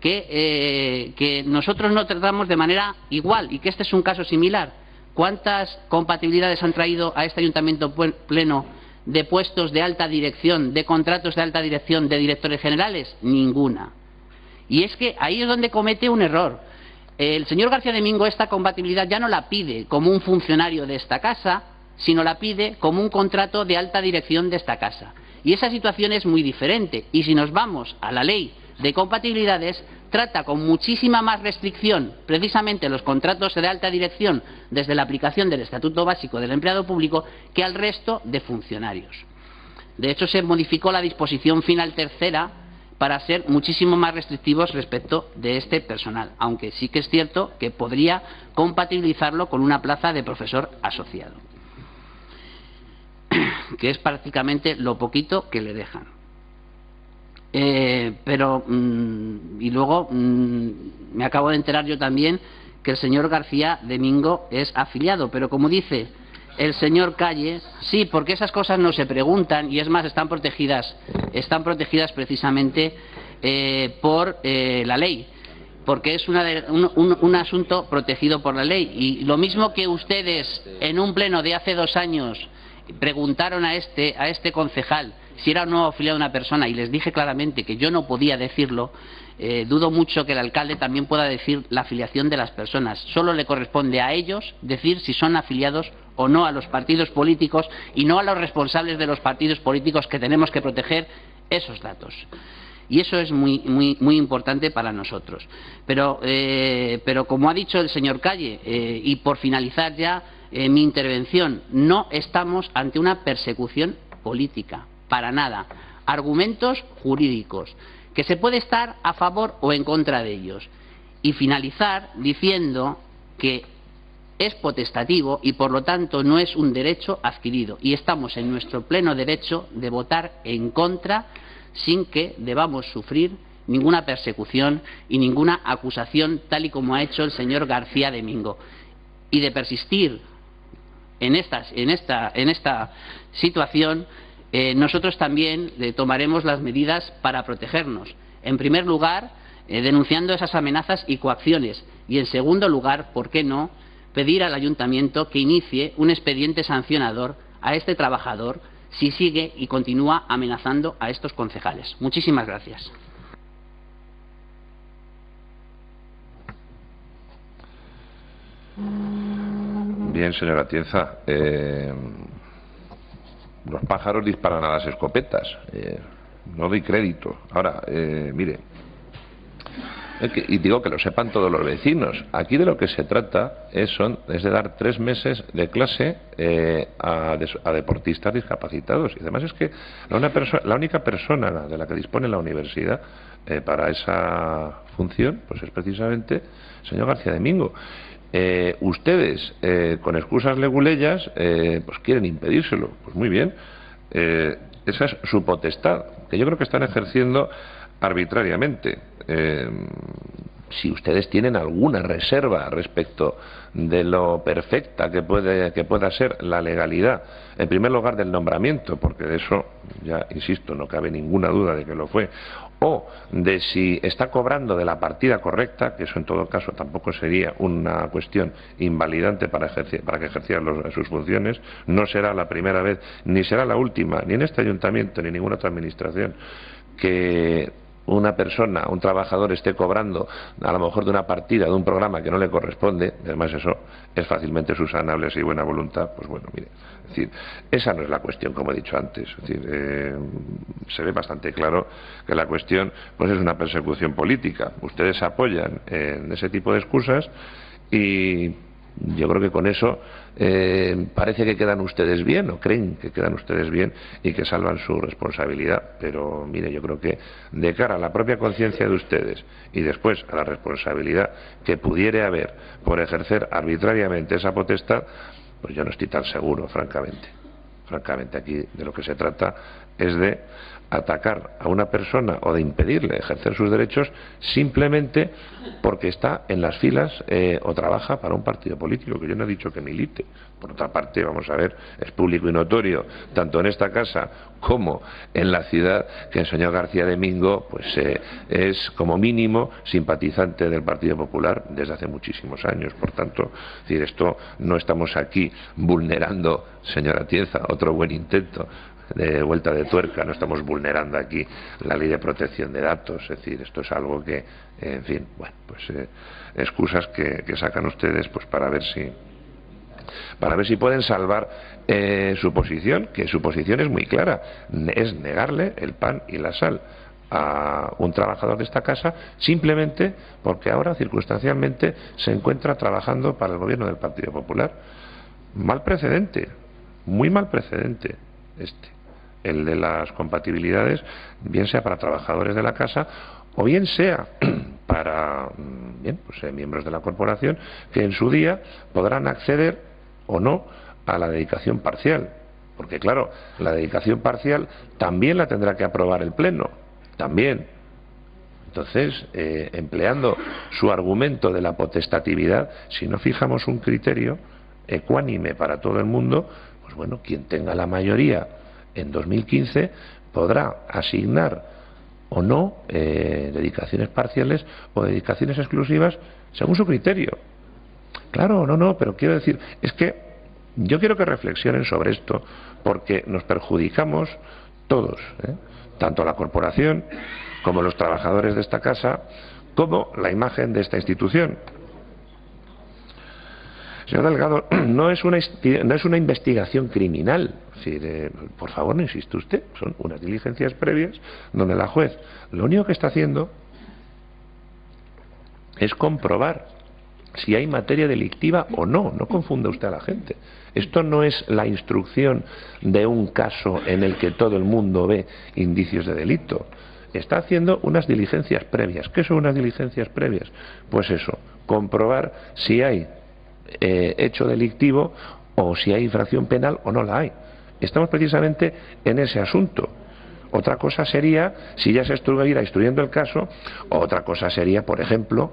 que nosotros no tratamos de manera igual y que este es un caso similar. ¿Cuántas compatibilidades han traído a este ayuntamiento pleno de puestos de alta dirección, de contratos de alta dirección, de directores generales? Ninguna. Y es que ahí es donde comete un error. El señor García Domingo esta compatibilidad ya no la pide como un funcionario de esta casa, sino la pide como un contrato de alta dirección de esta casa. Y esa situación es muy diferente. Y si nos vamos a la ley de compatibilidades, trata con muchísima más restricción precisamente los contratos de alta dirección desde la aplicación del Estatuto Básico del Empleado Público que al resto de funcionarios. De hecho, se modificó la disposición final tercera para ser muchísimo más restrictivos respecto de este personal, aunque sí que es cierto que podría compatibilizarlo con una plaza de profesor asociado, que es prácticamente lo poquito que le dejan. Y luego me acabo de enterar yo también que el señor García Domingo es afiliado, pero como dice el señor Calle, sí, porque esas cosas no se preguntan y es más, están protegidas precisamente por la ley, porque es un asunto protegido por la ley. Y lo mismo que ustedes en un pleno de hace 2 años preguntaron a este concejal si era o no afiliado a una persona y les dije claramente que yo no podía decirlo, dudo mucho que el alcalde también pueda decir la afiliación de las personas. Solo le corresponde a ellos decir si son afiliados o no a los partidos políticos y no a los responsables de los partidos políticos, que tenemos que proteger esos datos. Y eso es muy importante para nosotros. Pero como ha dicho el señor Calle, y por finalizar ya mi intervención, no estamos ante una persecución política, para nada. Argumentos jurídicos, que se puede estar a favor o en contra de ellos. Y finalizar diciendo que es potestativo y por lo tanto no es un derecho adquirido. Y estamos en nuestro pleno derecho de votar en contra sin que debamos sufrir ninguna persecución y ninguna acusación, tal y como ha hecho el señor García Domingo. Y de persistir en esta situación, nosotros también tomaremos las medidas para protegernos. En primer lugar, denunciando esas amenazas y coacciones. Y en segundo lugar, ¿por qué no?, pedir al ayuntamiento que inicie un expediente sancionador a este trabajador si sigue y continúa amenazando a estos concejales. Muchísimas gracias. Bien, señora Atienza. Los pájaros disparan a las escopetas. No doy crédito. Ahora, mire, y digo que lo sepan todos los vecinos. Aquí de lo que se trata es de dar 3 meses de clase a deportistas discapacitados. Y además es que la única persona de la que dispone la universidad para esa función pues es precisamente el señor García Domingo. Ustedes, con excusas leguleyas, pues quieren impedírselo. Pues muy bien, esa es su potestad, que yo creo que están ejerciendo arbitrariamente. Si ustedes tienen alguna reserva respecto de lo perfecta que pueda ser la legalidad, en primer lugar del nombramiento, porque de eso, ya insisto, no cabe ninguna duda de que lo fue, o de si está cobrando de la partida correcta, que eso en todo caso tampoco sería una cuestión invalidante para que ejerciera sus funciones. No será la primera vez, ni será la última, ni en este ayuntamiento, ni en ninguna otra administración, que una persona, un trabajador esté cobrando a lo mejor de una partida, de un programa que no le corresponde. Además eso es fácilmente subsanable si hay buena voluntad. Pues bueno, mire, es decir, esa no es la cuestión, como he dicho antes. Es decir, se ve bastante claro que la cuestión pues es una persecución política. Ustedes se apoyan en ese tipo de excusas y yo creo que con eso parece que quedan ustedes bien, o creen que quedan ustedes bien y que salvan su responsabilidad. Pero mire, yo creo que de cara a la propia conciencia de ustedes y después a la responsabilidad que pudiere haber por ejercer arbitrariamente esa potestad, pues yo no estoy tan seguro, francamente. Francamente, aquí de lo que se trata es de atacar a una persona o de impedirle ejercer sus derechos simplemente porque está en las filas o trabaja para un partido político, que yo no he dicho que milite. Por otra parte, vamos a ver, es público y notorio, tanto en esta casa como en la ciudad, que el señor García de Mingo pues es como mínimo simpatizante del Partido Popular desde hace muchísimos años. Por tanto, es decir, esto no estamos aquí vulnerando, señora Tienza, otro buen intento de vuelta de tuerca, no estamos vulnerando aquí la ley de protección de datos. Es decir, esto es algo que, en fin, bueno, pues excusas que sacan ustedes pues para ver si pueden salvar su posición, que su posición es muy clara, es negarle el pan y la sal a un trabajador de esta casa simplemente porque ahora circunstancialmente se encuentra trabajando para el gobierno del Partido Popular. Mal precedente, muy mal precedente el de las compatibilidades, bien sea para trabajadores de la casa o bien sea para miembros de la corporación que en su día podrán acceder o no a la dedicación parcial, porque claro, la dedicación parcial también la tendrá que aprobar el Pleno, también. Entonces, empleando su argumento de la potestatividad, si no fijamos un criterio ecuánime para todo el mundo, pues bueno, quien tenga la mayoría en 2015 podrá asignar o no dedicaciones parciales o dedicaciones exclusivas según su criterio. Claro, no, pero quiero decir, es que yo quiero que reflexionen sobre esto, porque nos perjudicamos todos, tanto la corporación como los trabajadores de esta casa, como la imagen de esta institución. Señor Delgado, no es una investigación criminal. Por favor, no insiste usted. Son unas diligencias previas donde la juez lo único que está haciendo es comprobar si hay materia delictiva o no. No confunda usted a la gente. Esto no es la instrucción de un caso en el que todo el mundo ve indicios de delito. Está haciendo unas diligencias previas. ¿Qué son unas diligencias previas? Pues eso, comprobar si hay hecho delictivo o si hay infracción penal o no la hay. Estamos precisamente en ese asunto. Otra cosa sería si ya se estuviera instruyendo el caso, o otra cosa sería, por ejemplo,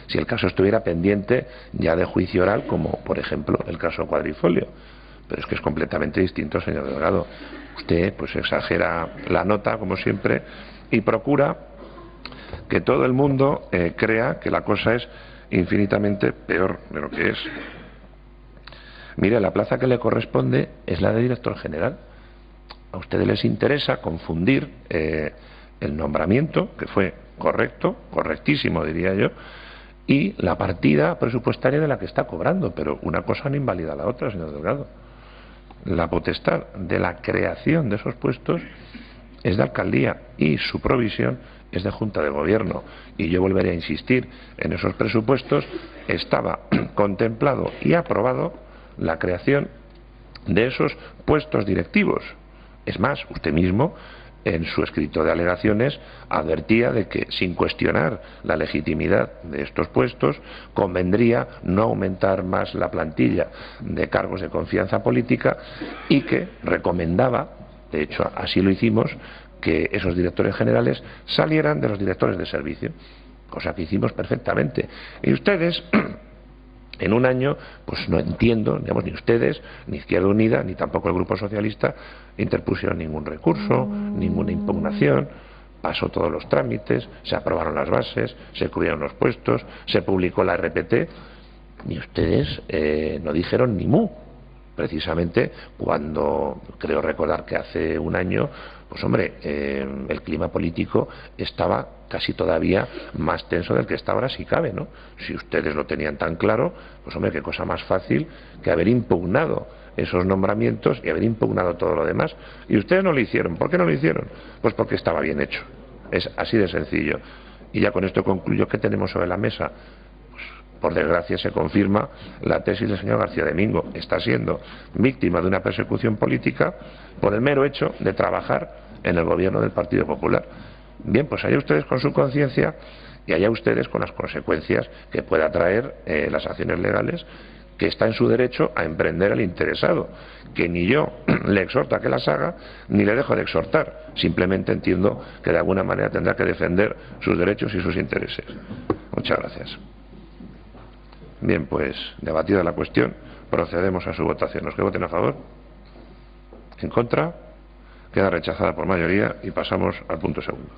si el caso estuviera pendiente ya de juicio oral, como por ejemplo el caso Cuadrifolio. Pero es que es completamente distinto, señor Delgado. Usted pues exagera la nota, como siempre, y procura que todo el mundo crea que la cosa es infinitamente peor de lo que es. Mire, la plaza que le corresponde es la de director general. A ustedes les interesa confundir el nombramiento, que fue correcto, correctísimo diría yo, y la partida presupuestaria de la que está cobrando, pero una cosa no invalida a la otra, señor Delgado. La potestad de la creación de esos puestos es de alcaldía y su provisión es de Junta de Gobierno. Y yo volveré a insistir, en esos presupuestos estaba contemplado y aprobado la creación de esos puestos directivos. Es más, usted mismo en su escrito de alegaciones advertía de que, sin cuestionar la legitimidad de estos puestos, convendría no aumentar más la plantilla de cargos de confianza política y que recomendaba, de hecho así lo hicimos, que esos directores generales salieran de los directores de servicio, cosa que hicimos perfectamente. Y ustedes, en un año, pues no entiendo, digamos, ni ustedes, ni Izquierda Unida, ni tampoco el Grupo Socialista interpusieron ningún recurso, ninguna impugnación, pasó todos los trámites, se aprobaron las bases, se cubrieron los puestos, se publicó la RPT y ustedes no dijeron ni mu. Precisamente cuando, creo recordar que hace un año, pues hombre, el clima político estaba casi todavía más tenso del que está ahora, si cabe, ¿no? Si ustedes lo tenían tan claro, pues hombre, qué cosa más fácil que haber impugnado esos nombramientos y haber impugnado todo lo demás. Y ustedes no lo hicieron. ¿Por qué no lo hicieron? Pues porque estaba bien hecho. Es así de sencillo. Y ya con esto concluyo. ¿Qué tenemos sobre la mesa? Por desgracia se confirma la tesis del señor García Domingo. Está siendo víctima de una persecución política por el mero hecho de trabajar en el gobierno del Partido Popular. Bien, pues allá ustedes con su conciencia y allá ustedes con las consecuencias que pueda traer las acciones legales que está en su derecho a emprender el interesado, que ni yo le exhorto a que las haga, ni le dejo de exhortar. Simplemente entiendo que de alguna manera tendrá que defender sus derechos y sus intereses. Muchas gracias. Bien, pues debatida la cuestión, procedemos a su votación. Los que voten a favor, en contra, queda rechazada por mayoría y pasamos al punto segundo.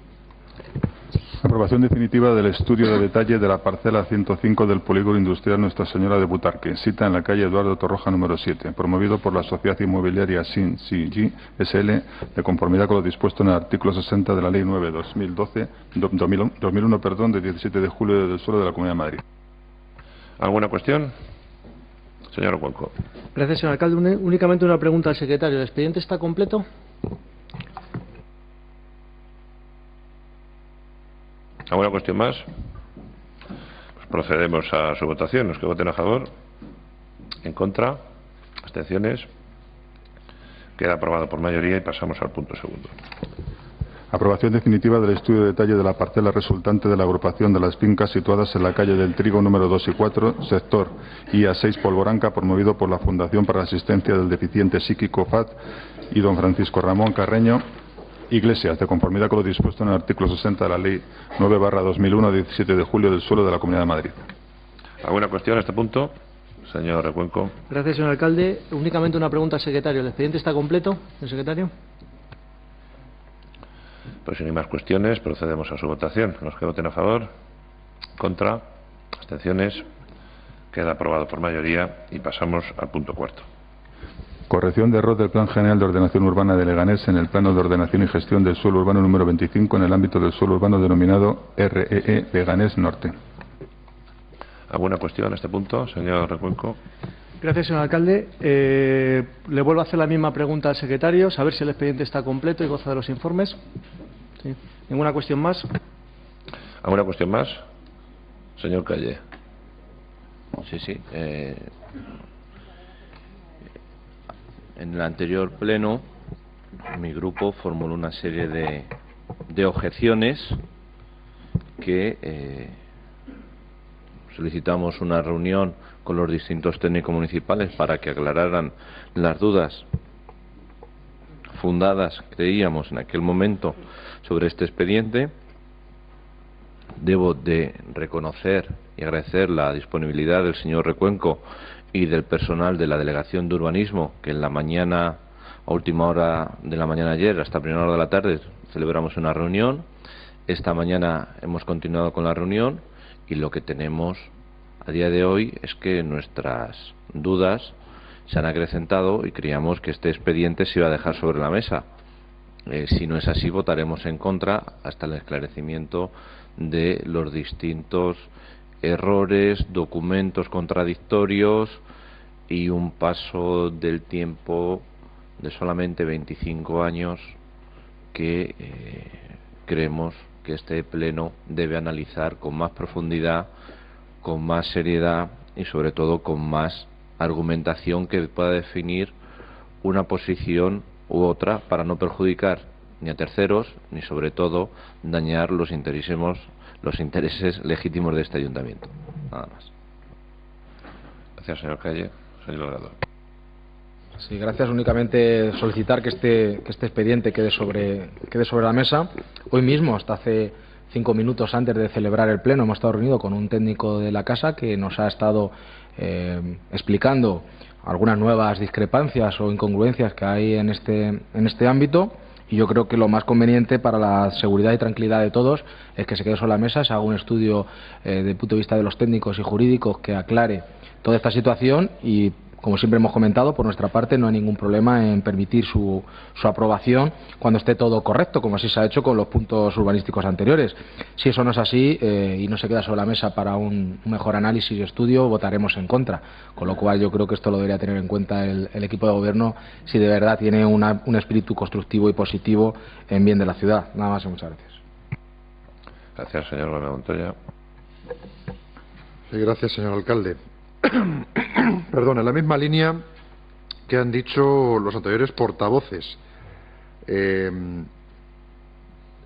Aprobación definitiva del estudio de detalle de la parcela 105 del polígono industrial Nuestra Señora de Butarque, cita en la calle Eduardo Torroja número 7, promovido por la Sociedad Inmobiliaria SINCG SL, de conformidad con lo dispuesto en el artículo 60 de la Ley 9/2001, de 17 de julio del suelo de la Comunidad de Madrid. ¿Alguna cuestión? Señor Cuenco. Gracias, señor alcalde. Únicamente una pregunta al secretario. ¿El expediente está completo? ¿Alguna cuestión más? Pues procedemos a su votación. Los que voten a favor, en contra, abstenciones, queda aprobado por mayoría y pasamos al punto segundo. Aprobación definitiva del estudio de detalle de la parcela resultante de la agrupación de las fincas situadas en la calle del Trigo número 2 y 4, sector IA6 Polvoranca, promovido por la Fundación para la Asistencia del Deficiente Psíquico FAD y don Francisco Ramón Carreño Iglesias, de conformidad con lo dispuesto en el artículo 60 de la Ley 9/2001, 17 de julio del suelo de la Comunidad de Madrid. ¿Alguna cuestión a este punto? Señor Recuenco. Gracias, señor alcalde. Únicamente una pregunta al secretario. ¿El expediente está completo, señor secretario? Pues sin más cuestiones, procedemos a su votación. Los que voten a favor, contra, abstenciones, queda aprobado por mayoría y pasamos al punto cuarto. Corrección de error del Plan General de Ordenación Urbana de Leganés en el Plano de Ordenación y Gestión del Suelo Urbano número 25 en el ámbito del suelo urbano denominado REE Leganés Norte. ¿Alguna cuestión a este punto, señor Recuenco? Gracias, señor alcalde. Le vuelvo a hacer la misma pregunta al secretario, saber si el expediente está completo y goza de los informes. Sí. ¿Ninguna cuestión más? ¿Alguna cuestión más? Señor Calle. Sí. En el anterior pleno, mi grupo formuló una serie de objeciones que solicitamos una reunión con los distintos técnicos municipales para que aclararan las dudas fundadas, creíamos, en aquel momento sobre este expediente. Debo de reconocer y agradecer la disponibilidad del señor Recuenco y del personal de la Delegación de Urbanismo, que en la mañana, a última hora de la mañana ayer, hasta primera hora de la tarde, celebramos una reunión. Esta mañana hemos continuado con la reunión y lo que tenemos a día de hoy es que nuestras dudas se han acrecentado y creíamos que este expediente se iba a dejar sobre la mesa. Si no es así, votaremos en contra hasta el esclarecimiento de los distintos errores, documentos contradictorios y un paso del tiempo de solamente 25 años que creemos que este pleno debe analizar con más profundidad, con más seriedad y sobre todo con más argumentación que pueda definir una posición u otra para no perjudicar ni a terceros ni sobre todo dañar los intereses legítimos de este ayuntamiento. Nada más. Gracias, señor Calle. Señor Delgado. Sí, gracias. Únicamente solicitar que este expediente quede sobre la mesa. Hoy mismo, hasta hace 5 minutos antes de celebrar el pleno, hemos estado reunidos con un técnico de la casa que nos ha estado explicando algunas nuevas discrepancias o incongruencias que hay en este ámbito, Y yo creo que lo más conveniente para la seguridad y tranquilidad de todos es que se quede sobre la mesa, se haga un estudio desde el punto de vista de los técnicos y jurídicos que aclare toda esta situación y, como siempre hemos comentado, por nuestra parte no hay ningún problema en permitir su aprobación cuando esté todo correcto, como así se ha hecho con los puntos urbanísticos anteriores. Si eso no es así y no se queda sobre la mesa para un mejor análisis y estudio, votaremos en contra. Con lo cual yo creo que esto lo debería tener en cuenta el equipo de gobierno si de verdad tiene un espíritu constructivo y positivo en bien de la ciudad. Nada más y muchas gracias. Gracias, señor Gómez Montoya. Sí, gracias, señor alcalde. Perdón, en la misma línea que han dicho los anteriores portavoces.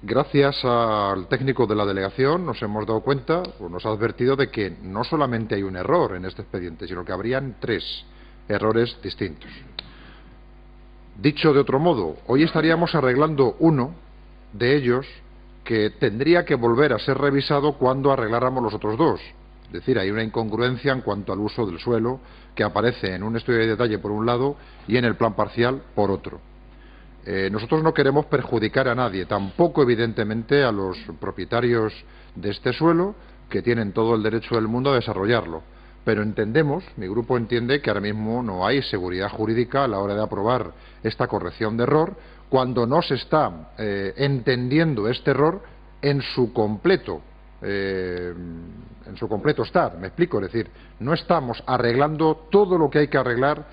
Gracias al técnico de la delegación nos hemos dado cuenta, o nos ha advertido de que no solamente hay un error en este expediente, sino que habrían 3 errores distintos. Dicho de otro modo, hoy estaríamos arreglando uno de ellos que tendría que volver a ser revisado cuando arregláramos los otros 2. Es decir, hay una incongruencia en cuanto al uso del suelo que aparece en un estudio de detalle por un lado y en el plan parcial por otro. Nosotros no queremos perjudicar a nadie, tampoco evidentemente a los propietarios de este suelo, que tienen todo el derecho del mundo a desarrollarlo. Pero entendemos, mi grupo entiende, que ahora mismo no hay seguridad jurídica a la hora de aprobar esta corrección de error, cuando no se está entendiendo este error en su completo estar, me explico, es decir, no estamos arreglando todo lo que hay que arreglar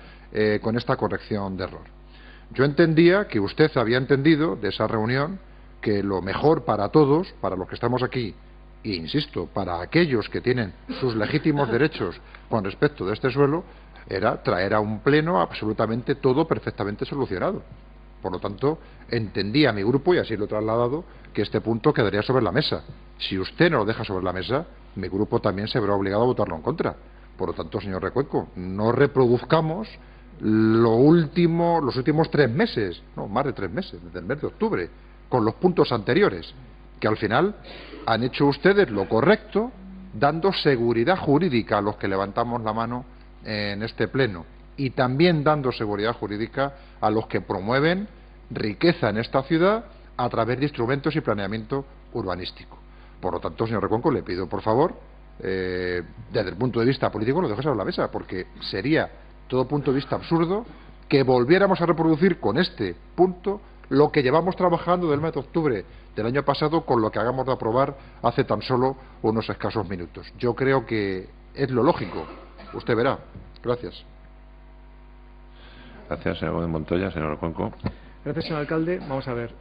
con esta corrección de error. Yo entendía que usted había entendido de esa reunión que lo mejor para todos, para los que estamos aquí, e insisto, para aquellos que tienen sus legítimos derechos con respecto de este suelo, era traer a un pleno absolutamente todo perfectamente solucionado. Por lo tanto, entendía mi grupo, y así lo he trasladado, que este punto quedaría sobre la mesa. Si usted no lo deja sobre la mesa, mi grupo también se verá obligado a votarlo en contra. Por lo tanto, señor Recuenco, no reproduzcamos los últimos 3 meses, no, más de 3 meses, desde el mes de octubre, con los puntos anteriores, que al final han hecho ustedes lo correcto, dando seguridad jurídica a los que levantamos la mano en este pleno, y también dando seguridad jurídica a los que promueven riqueza en esta ciudad a través de instrumentos y planeamiento urbanístico. Por lo tanto, señor Recuenco, le pido, por favor, desde el punto de vista político, lo deje sobre la mesa, porque sería todo punto de vista absurdo que volviéramos a reproducir con este punto lo que llevamos trabajando del mes de octubre del año pasado con lo que hagamos de aprobar hace tan solo unos escasos minutos. Yo creo que es lo lógico. Usted verá. Gracias. Gracias, señor Gómez Montoya. Señor Recuenco. Gracias, señor alcalde. Vamos a ver,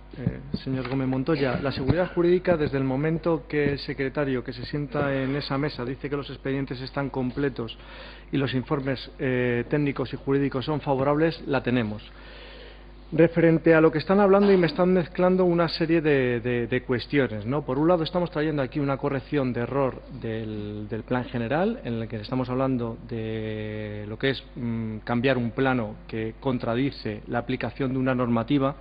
señor Gómez Montoya, la seguridad jurídica, desde el momento que el secretario que se sienta en esa mesa dice que los expedientes están completos y los informes técnicos y jurídicos son favorables, la tenemos. Referente a lo que están hablando, y me están mezclando una serie de cuestiones, ¿no? Por un lado, estamos trayendo aquí una corrección de error del plan general, en el que estamos hablando de lo que es cambiar un plano que contradice la aplicación de una normativa,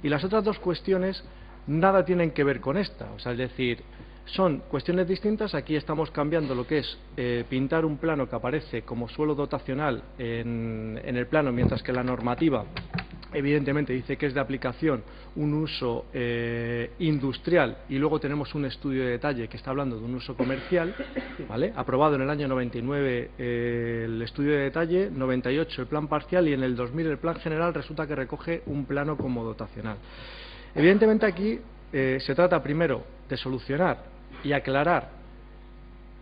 y las otras 2 cuestiones nada tienen que ver con esta, o sea, es decir, son cuestiones distintas. Aquí estamos cambiando lo que es pintar un plano que aparece como suelo dotacional en el plano, mientras que la normativa evidentemente dice que es de aplicación un uso industrial, y luego tenemos un estudio de detalle que está hablando de un uso comercial, ¿vale? Aprobado en el año 99 el estudio de detalle, 98 el plan parcial, y en el 2000 el plan general resulta que recoge un plano como dotacional. Evidentemente aquí se trata primero de solucionar y aclarar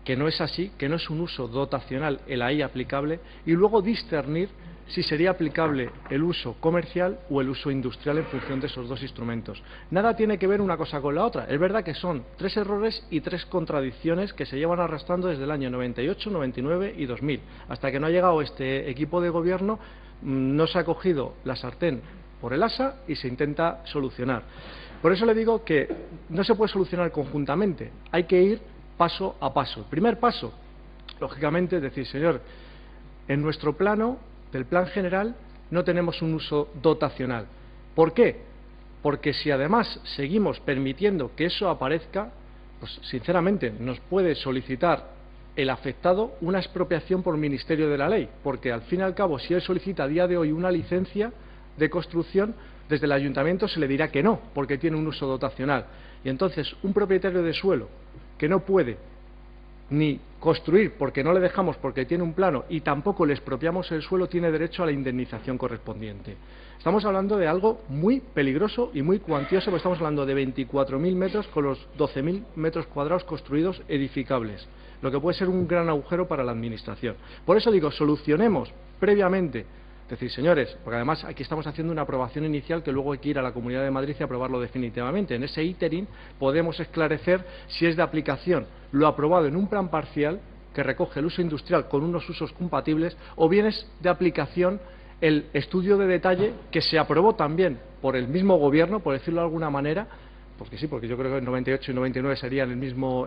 que no es así, que no es un uso dotacional el ahí aplicable, y luego discernir si sería aplicable el uso comercial o el uso industrial en función de esos 2 instrumentos. Nada tiene que ver una cosa con la otra. Es verdad que son 3 errores y 3 contradicciones que se llevan arrastrando desde el año 98, 99 y 2000. Hasta que no ha llegado este equipo de gobierno, no se ha cogido la sartén por el asa y se intenta solucionar. Por eso le digo que no se puede solucionar conjuntamente, hay que ir paso a paso. El primer paso, lógicamente, es decir, señor, en nuestro plano del plan general no tenemos un uso dotacional. ¿Por qué? Porque si además seguimos permitiendo que eso aparezca, pues sinceramente nos puede solicitar el afectado una expropiación por Ministerio de la Ley, porque al fin y al cabo, si él solicita a día de hoy una licencia de construcción, desde el ayuntamiento se le dirá que no, porque tiene un uso dotacional. Y entonces, un propietario de suelo que no puede ni construir porque no le dejamos porque tiene un plano y tampoco le expropiamos el suelo, tiene derecho a la indemnización correspondiente. Estamos hablando de algo muy peligroso y muy cuantioso, porque estamos hablando de 24.000 metros con los 12.000 metros cuadrados construidos edificables, lo que puede ser un gran agujero para la Administración. Por eso digo, solucionemos previamente. Es decir, señores, porque además aquí estamos haciendo una aprobación inicial que luego hay que ir a la Comunidad de Madrid y aprobarlo definitivamente. En ese ínterin podemos esclarecer si es de aplicación lo aprobado en un plan parcial que recoge el uso industrial con unos usos compatibles, o bien es de aplicación el estudio de detalle que se aprobó también por el mismo Gobierno, por decirlo de alguna manera, porque sí, porque yo creo que en 98 y 99 serían el mismo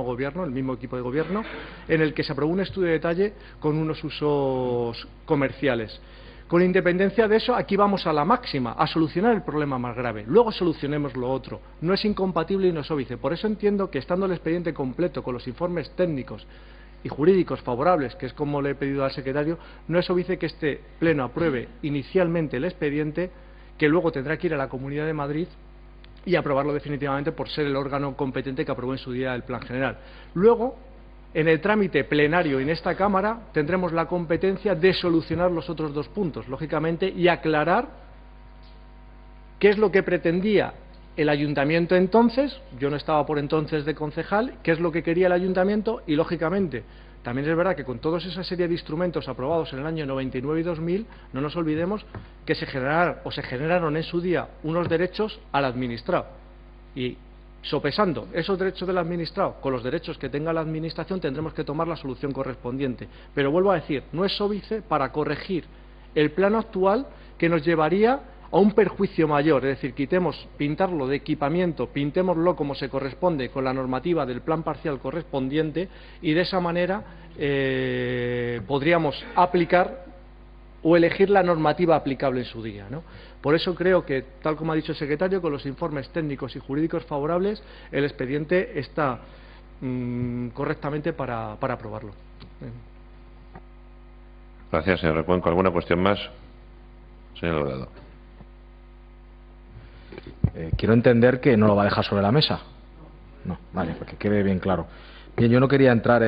Gobierno, el mismo equipo de Gobierno, en el que se aprobó un estudio de detalle con unos usos comerciales. Con independencia de eso, aquí vamos a la máxima, a solucionar el problema más grave. Luego solucionemos lo otro. No es incompatible y no es óbice. Por eso entiendo que, estando el expediente completo con los informes técnicos y jurídicos favorables, que es como le he pedido al secretario, no es óbice que este Pleno apruebe inicialmente el expediente, que luego tendrá que ir a la Comunidad de Madrid y aprobarlo definitivamente por ser el órgano competente que aprobó en su día el Plan General. Luego, en el trámite plenario en esta Cámara, tendremos la competencia de solucionar los otros dos puntos, lógicamente, y aclarar qué es lo que pretendía el Ayuntamiento entonces. Yo no estaba por entonces de concejal, qué es lo que quería el Ayuntamiento, y lógicamente también es verdad que con toda esa serie de instrumentos aprobados en el año 99 y 2000, no nos olvidemos que se generaron en su día unos derechos al administrado, y sopesando esos derechos del administrado con los derechos que tenga la Administración, tendremos que tomar la solución correspondiente. Pero vuelvo a decir, no es óbice para corregir el plano actual, que nos llevaría a un perjuicio mayor. Es decir, pintarlo de equipamiento, pintémoslo como se corresponde con la normativa del plan parcial correspondiente, y de esa manera podríamos aplicar o elegir la normativa aplicable en su día, ¿no? Por eso creo que, tal como ha dicho el secretario, con los informes técnicos y jurídicos favorables, el expediente está correctamente para aprobarlo. Gracias, señor Recuenco. ¿Alguna cuestión más? Señor Delgado. Quiero entender que no lo va a dejar sobre la mesa. No, vale, para que quede bien claro. Bien, yo no quería entrar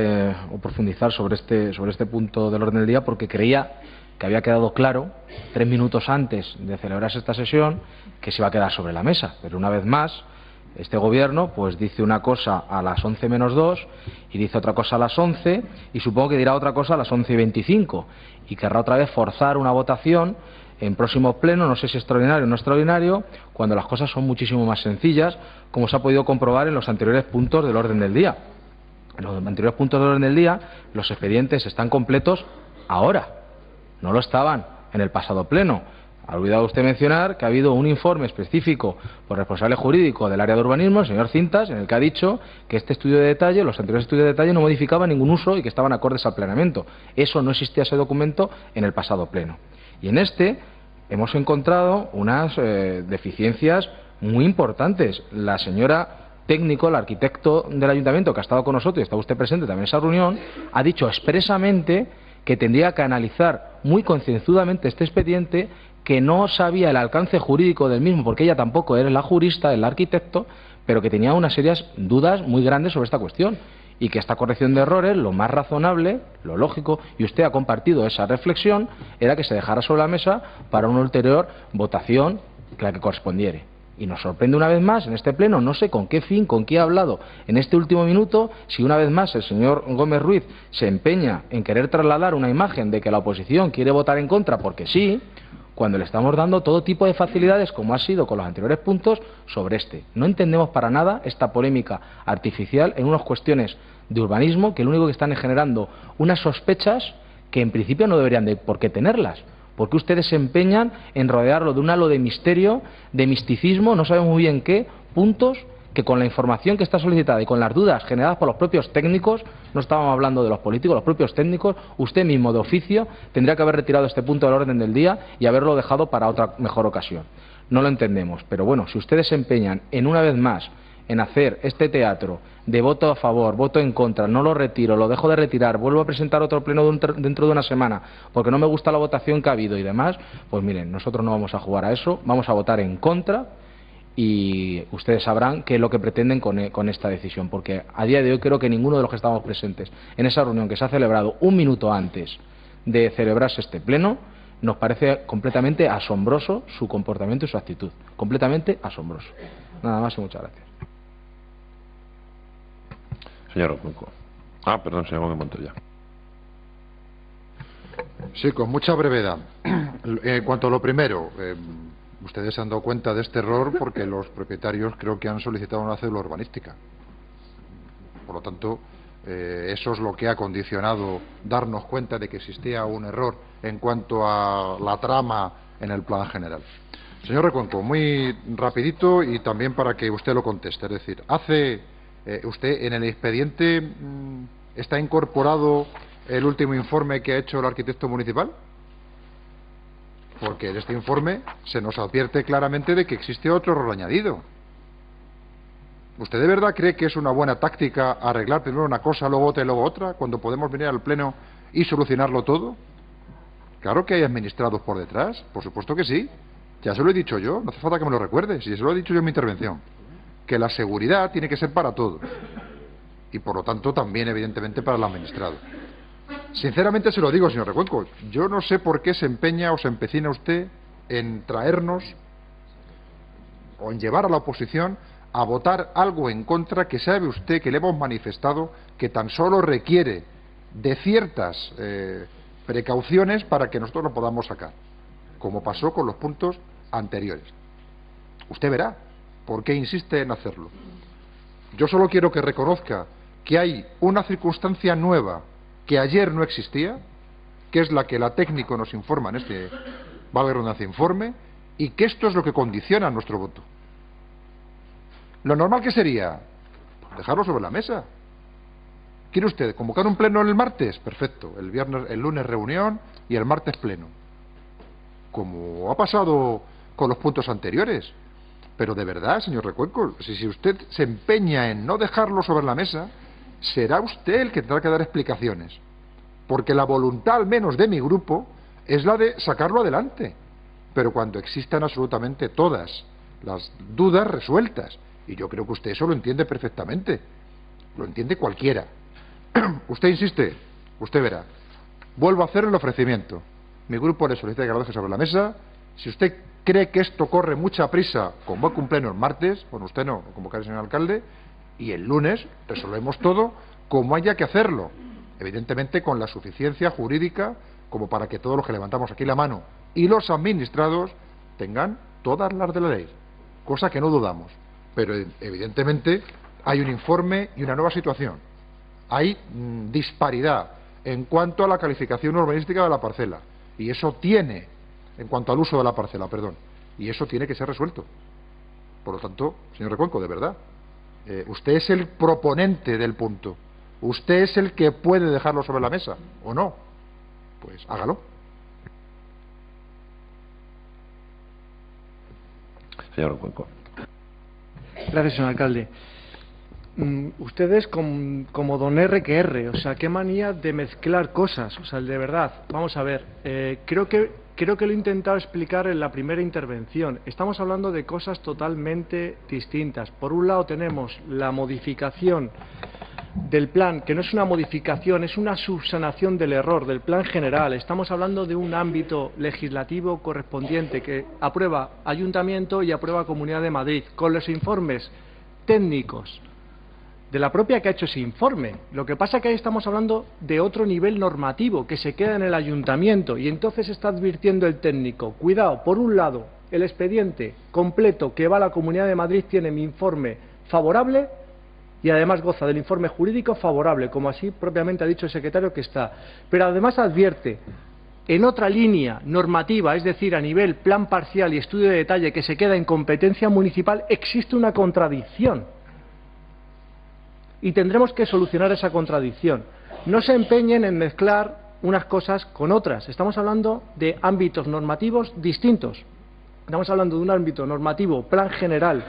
o profundizar sobre este punto del orden del día, porque creía que había quedado claro 3 minutos antes de celebrarse esta sesión que se iba a quedar sobre la mesa. Pero una vez más, este Gobierno pues dice una cosa a las 11 menos 2 y dice otra cosa a las 11, y supongo que dirá otra cosa a las 11:25, y querrá otra vez forzar una votación en próximos plenos, no sé si extraordinario o no extraordinario, cuando las cosas son muchísimo más sencillas, como se ha podido comprobar en los anteriores puntos del orden del día. En los anteriores puntos del orden del día, los expedientes están completos ahora, no lo estaban en el pasado pleno. Ha olvidado usted mencionar que ha habido un informe específico por responsable jurídico del área de urbanismo, el señor Cintas, en el que ha dicho que este estudio de detalle, los anteriores estudios de detalle, no modificaban ningún uso y que estaban acordes al planeamiento. Eso no existía, ese documento, en el pasado pleno. Y en este hemos encontrado unas deficiencias muy importantes. La señora técnico, el arquitecto del Ayuntamiento, que ha estado con nosotros y está usted presente también en esa reunión, ha dicho expresamente que tendría que analizar muy concienzudamente este expediente, que no sabía el alcance jurídico del mismo, porque ella tampoco era la jurista, el arquitecto, pero que tenía unas serias dudas muy grandes sobre esta cuestión, y que esta corrección de errores, lo más razonable, lo lógico, y usted ha compartido esa reflexión, era que se dejara sobre la mesa para una ulterior votación, la que correspondiere. Y nos sorprende una vez más en este pleno, no sé con qué fin, con qué ha hablado en este último minuto, si una vez más el señor Gómez Ruiz se empeña en querer trasladar una imagen de que la oposición quiere votar en contra porque sí, cuando le estamos dando todo tipo de facilidades, como ha sido con los anteriores puntos, sobre este. No entendemos para nada esta polémica artificial en unas cuestiones de urbanismo, que lo único que están es generando unas sospechas que en principio no deberían de por qué tenerlas. Porque ustedes se empeñan en rodearlo de un halo de misterio, de misticismo, no sabemos muy bien qué, puntos que con la información que está solicitada y con las dudas generadas por los propios técnicos, no estábamos hablando de los políticos, los propios técnicos, usted mismo de oficio tendría que haber retirado este punto del orden del día y haberlo dejado para otra mejor ocasión. No lo entendemos, pero bueno, si ustedes se empeñan en una vez más en hacer este teatro de voto a favor, voto en contra, no lo retiro, lo dejo de retirar, vuelvo a presentar otro pleno dentro de una semana porque no me gusta la votación que ha habido y demás, pues miren, nosotros no vamos a jugar a eso, vamos a votar en contra y ustedes sabrán qué es lo que pretenden con esta decisión, porque a día de hoy creo que ninguno de los que estamos presentes en esa reunión que se ha celebrado un minuto antes de celebrarse este pleno, nos parece completamente asombroso su comportamiento y su actitud, completamente asombroso. Nada más y muchas gracias. Señor Recuenco. Perdón, señor Gómez Montoya. Sí, con mucha brevedad. En cuanto a lo primero, ustedes se han dado cuenta de este error porque los propietarios creo que han solicitado una cédula urbanística. Por lo tanto, eso es lo que ha condicionado darnos cuenta de que existía un error en cuanto a la trama en el plan general. Señor Recuenco, muy rapidito y también para que usted lo conteste. Es decir, usted en el expediente está incorporado el último informe que ha hecho el arquitecto municipal, porque en este informe se nos advierte claramente de que existe otro error añadido. ¿Usted de verdad cree que es una buena táctica arreglar primero una cosa, luego otra y luego otra, cuando podemos venir al Pleno y solucionarlo todo? Claro que hay administrados por detrás, por supuesto que sí. Ya se lo he dicho yo, no hace falta que me lo recuerde, si se lo he dicho yo en mi intervención, que la seguridad tiene que ser para todos y por lo tanto también evidentemente para el administrado. Sinceramente se lo digo, señor Recuenco, yo no sé por qué se empeña o se empecina usted en traernos o en llevar a la oposición a votar algo en contra que sabe usted que le hemos manifestado que tan solo requiere de ciertas precauciones para que nosotros lo podamos sacar, como pasó con los puntos anteriores. Usted verá por qué insiste en hacerlo. Yo solo quiero que reconozca que hay una circunstancia nueva que ayer no existía, que es la que la técnico nos informa en este, valga la redundancia, informe, y que esto es lo que condiciona nuestro voto. Lo normal que sería dejarlo sobre la mesa. ¿Quiere usted convocar un pleno el martes? Perfecto. El lunes reunión y el martes pleno, como ha pasado con los puntos anteriores. Pero de verdad, señor Recuenco, si usted se empeña en no dejarlo sobre la mesa, será usted el que tendrá que dar explicaciones, porque la voluntad, al menos de mi grupo, es la de sacarlo adelante, pero cuando existan absolutamente todas las dudas resueltas, y yo creo que usted eso lo entiende perfectamente, lo entiende cualquiera. Usted insiste, usted verá. Vuelvo a hacer el ofrecimiento. Mi grupo le solicita que lo deje sobre la mesa. Si usted cree que esto corre mucha prisa, convoque un pleno el martes, bueno, usted no, lo convocará el señor alcalde, y el lunes resolvemos todo como haya que hacerlo, evidentemente con la suficiencia jurídica como para que todos los que levantamos aquí la mano y los administrados tengan todas las de la ley, cosa que no dudamos, pero evidentemente hay un informe y una nueva situación, hay disparidad en cuanto a la calificación urbanística de la parcela, y eso tiene, en cuanto al uso de la parcela, perdón, y eso tiene que ser resuelto. Por lo tanto, señor Recuenco, de verdad, usted es el proponente del punto, usted es el que puede dejarlo sobre la mesa, ¿o no? Pues hágalo. Señor Recuenco. Gracias, señor alcalde. Ustedes como don R que R, o sea, qué manía de mezclar cosas, o sea, de verdad, vamos a ver, creo que lo he intentado explicar en la primera intervención. Estamos hablando de cosas totalmente distintas. Por un lado tenemos la modificación del plan, que no es una modificación, es una subsanación del error del plan general. Estamos hablando de un ámbito legislativo correspondiente que aprueba Ayuntamiento y aprueba Comunidad de Madrid, con los informes técnicos de la propia que ha hecho ese informe. Lo que pasa es que ahí estamos hablando de otro nivel normativo que se queda en el ayuntamiento y entonces está advirtiendo el técnico, cuidado, por un lado, el expediente completo que va a la Comunidad de Madrid tiene mi informe favorable y además goza del informe jurídico favorable, como así propiamente ha dicho el secretario que está. Pero además advierte, en otra línea normativa, es decir, a nivel plan parcial y estudio de detalle que se queda en competencia municipal, existe una contradicción. Y tendremos que solucionar esa contradicción. No se empeñen en mezclar unas cosas con otras. Estamos hablando de ámbitos normativos distintos. Estamos hablando de un ámbito normativo, plan general,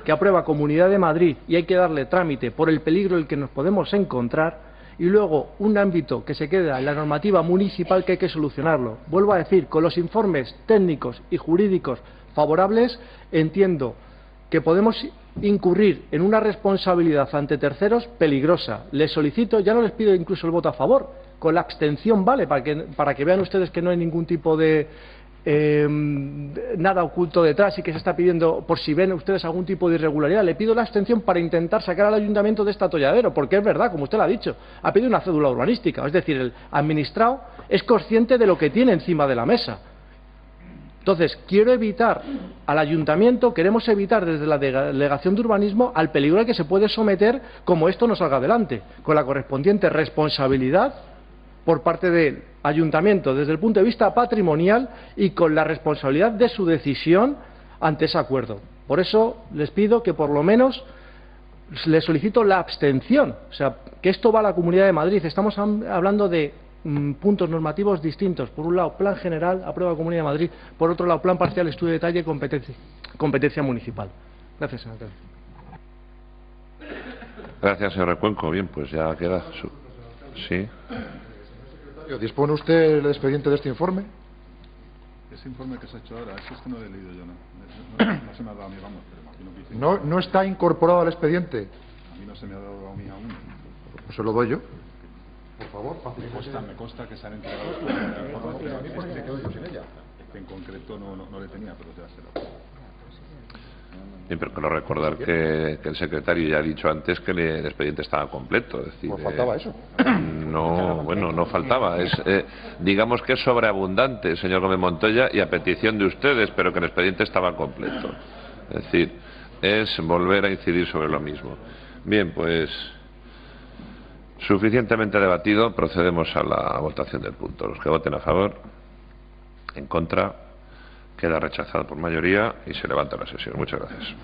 que aprueba Comunidad de Madrid y hay que darle trámite por el peligro en el que nos podemos encontrar, y luego un ámbito que se queda en la normativa municipal que hay que solucionarlo. Vuelvo a decir, con los informes técnicos y jurídicos favorables, entiendo que podemos incurrir en una responsabilidad ante terceros peligrosa. Les solicito, ya no les pido incluso el voto a favor, con la abstención vale, para que vean ustedes que no hay ningún tipo de nada oculto detrás y que se está pidiendo por si ven ustedes algún tipo de irregularidad. Le pido la abstención para intentar sacar al ayuntamiento de este atolladero, porque es verdad, como usted lo ha dicho, ha pedido una cédula urbanística, es decir, el administrado es consciente de lo que tiene encima de la mesa. Entonces, quiero evitar al ayuntamiento, queremos evitar desde la delegación de urbanismo al peligro al que se puede someter como esto no salga adelante, con la correspondiente responsabilidad por parte del ayuntamiento desde el punto de vista patrimonial y con la responsabilidad de su decisión ante ese acuerdo. Por eso les pido que por lo menos les solicito la abstención, o sea, que esto va a la Comunidad de Madrid. Estamos hablando de puntos normativos distintos. Por un lado, plan general, aprueba Comunidad de Madrid. Por otro lado, plan parcial, estudio de detalle, competencia municipal. Gracias, señor alcalde. Gracias, señor Recuenco. Bien, pues ya queda. Sí. ¿Dispone usted el expediente de este informe? Ese informe que se ha hecho ahora, ese es que no lo he leído yo, no se me ha dado a mí, vamos, pero imagino que... ¿No está incorporado al expediente? A mí no se me ha dado a mí aún. Pues se lo doy yo. Por favor, me consta que se han entregado los informes, pero a mí porque me quedo yo sin ella. En concreto no le tenía, pero ya se lo... Bien, pero quiero recordar que el secretario ya ha dicho antes que el expediente estaba completo. Es decir, pues faltaba eso. No, bueno, no faltaba. Digamos que es sobreabundante, señor Gómez Montoya, y a petición de ustedes, pero que el expediente estaba completo. Es decir, es volver a incidir sobre lo mismo. Bien, pues suficientemente debatido, procedemos a la votación del punto. Los que voten a favor, en contra, queda rechazado por mayoría y se levanta la sesión. Muchas gracias.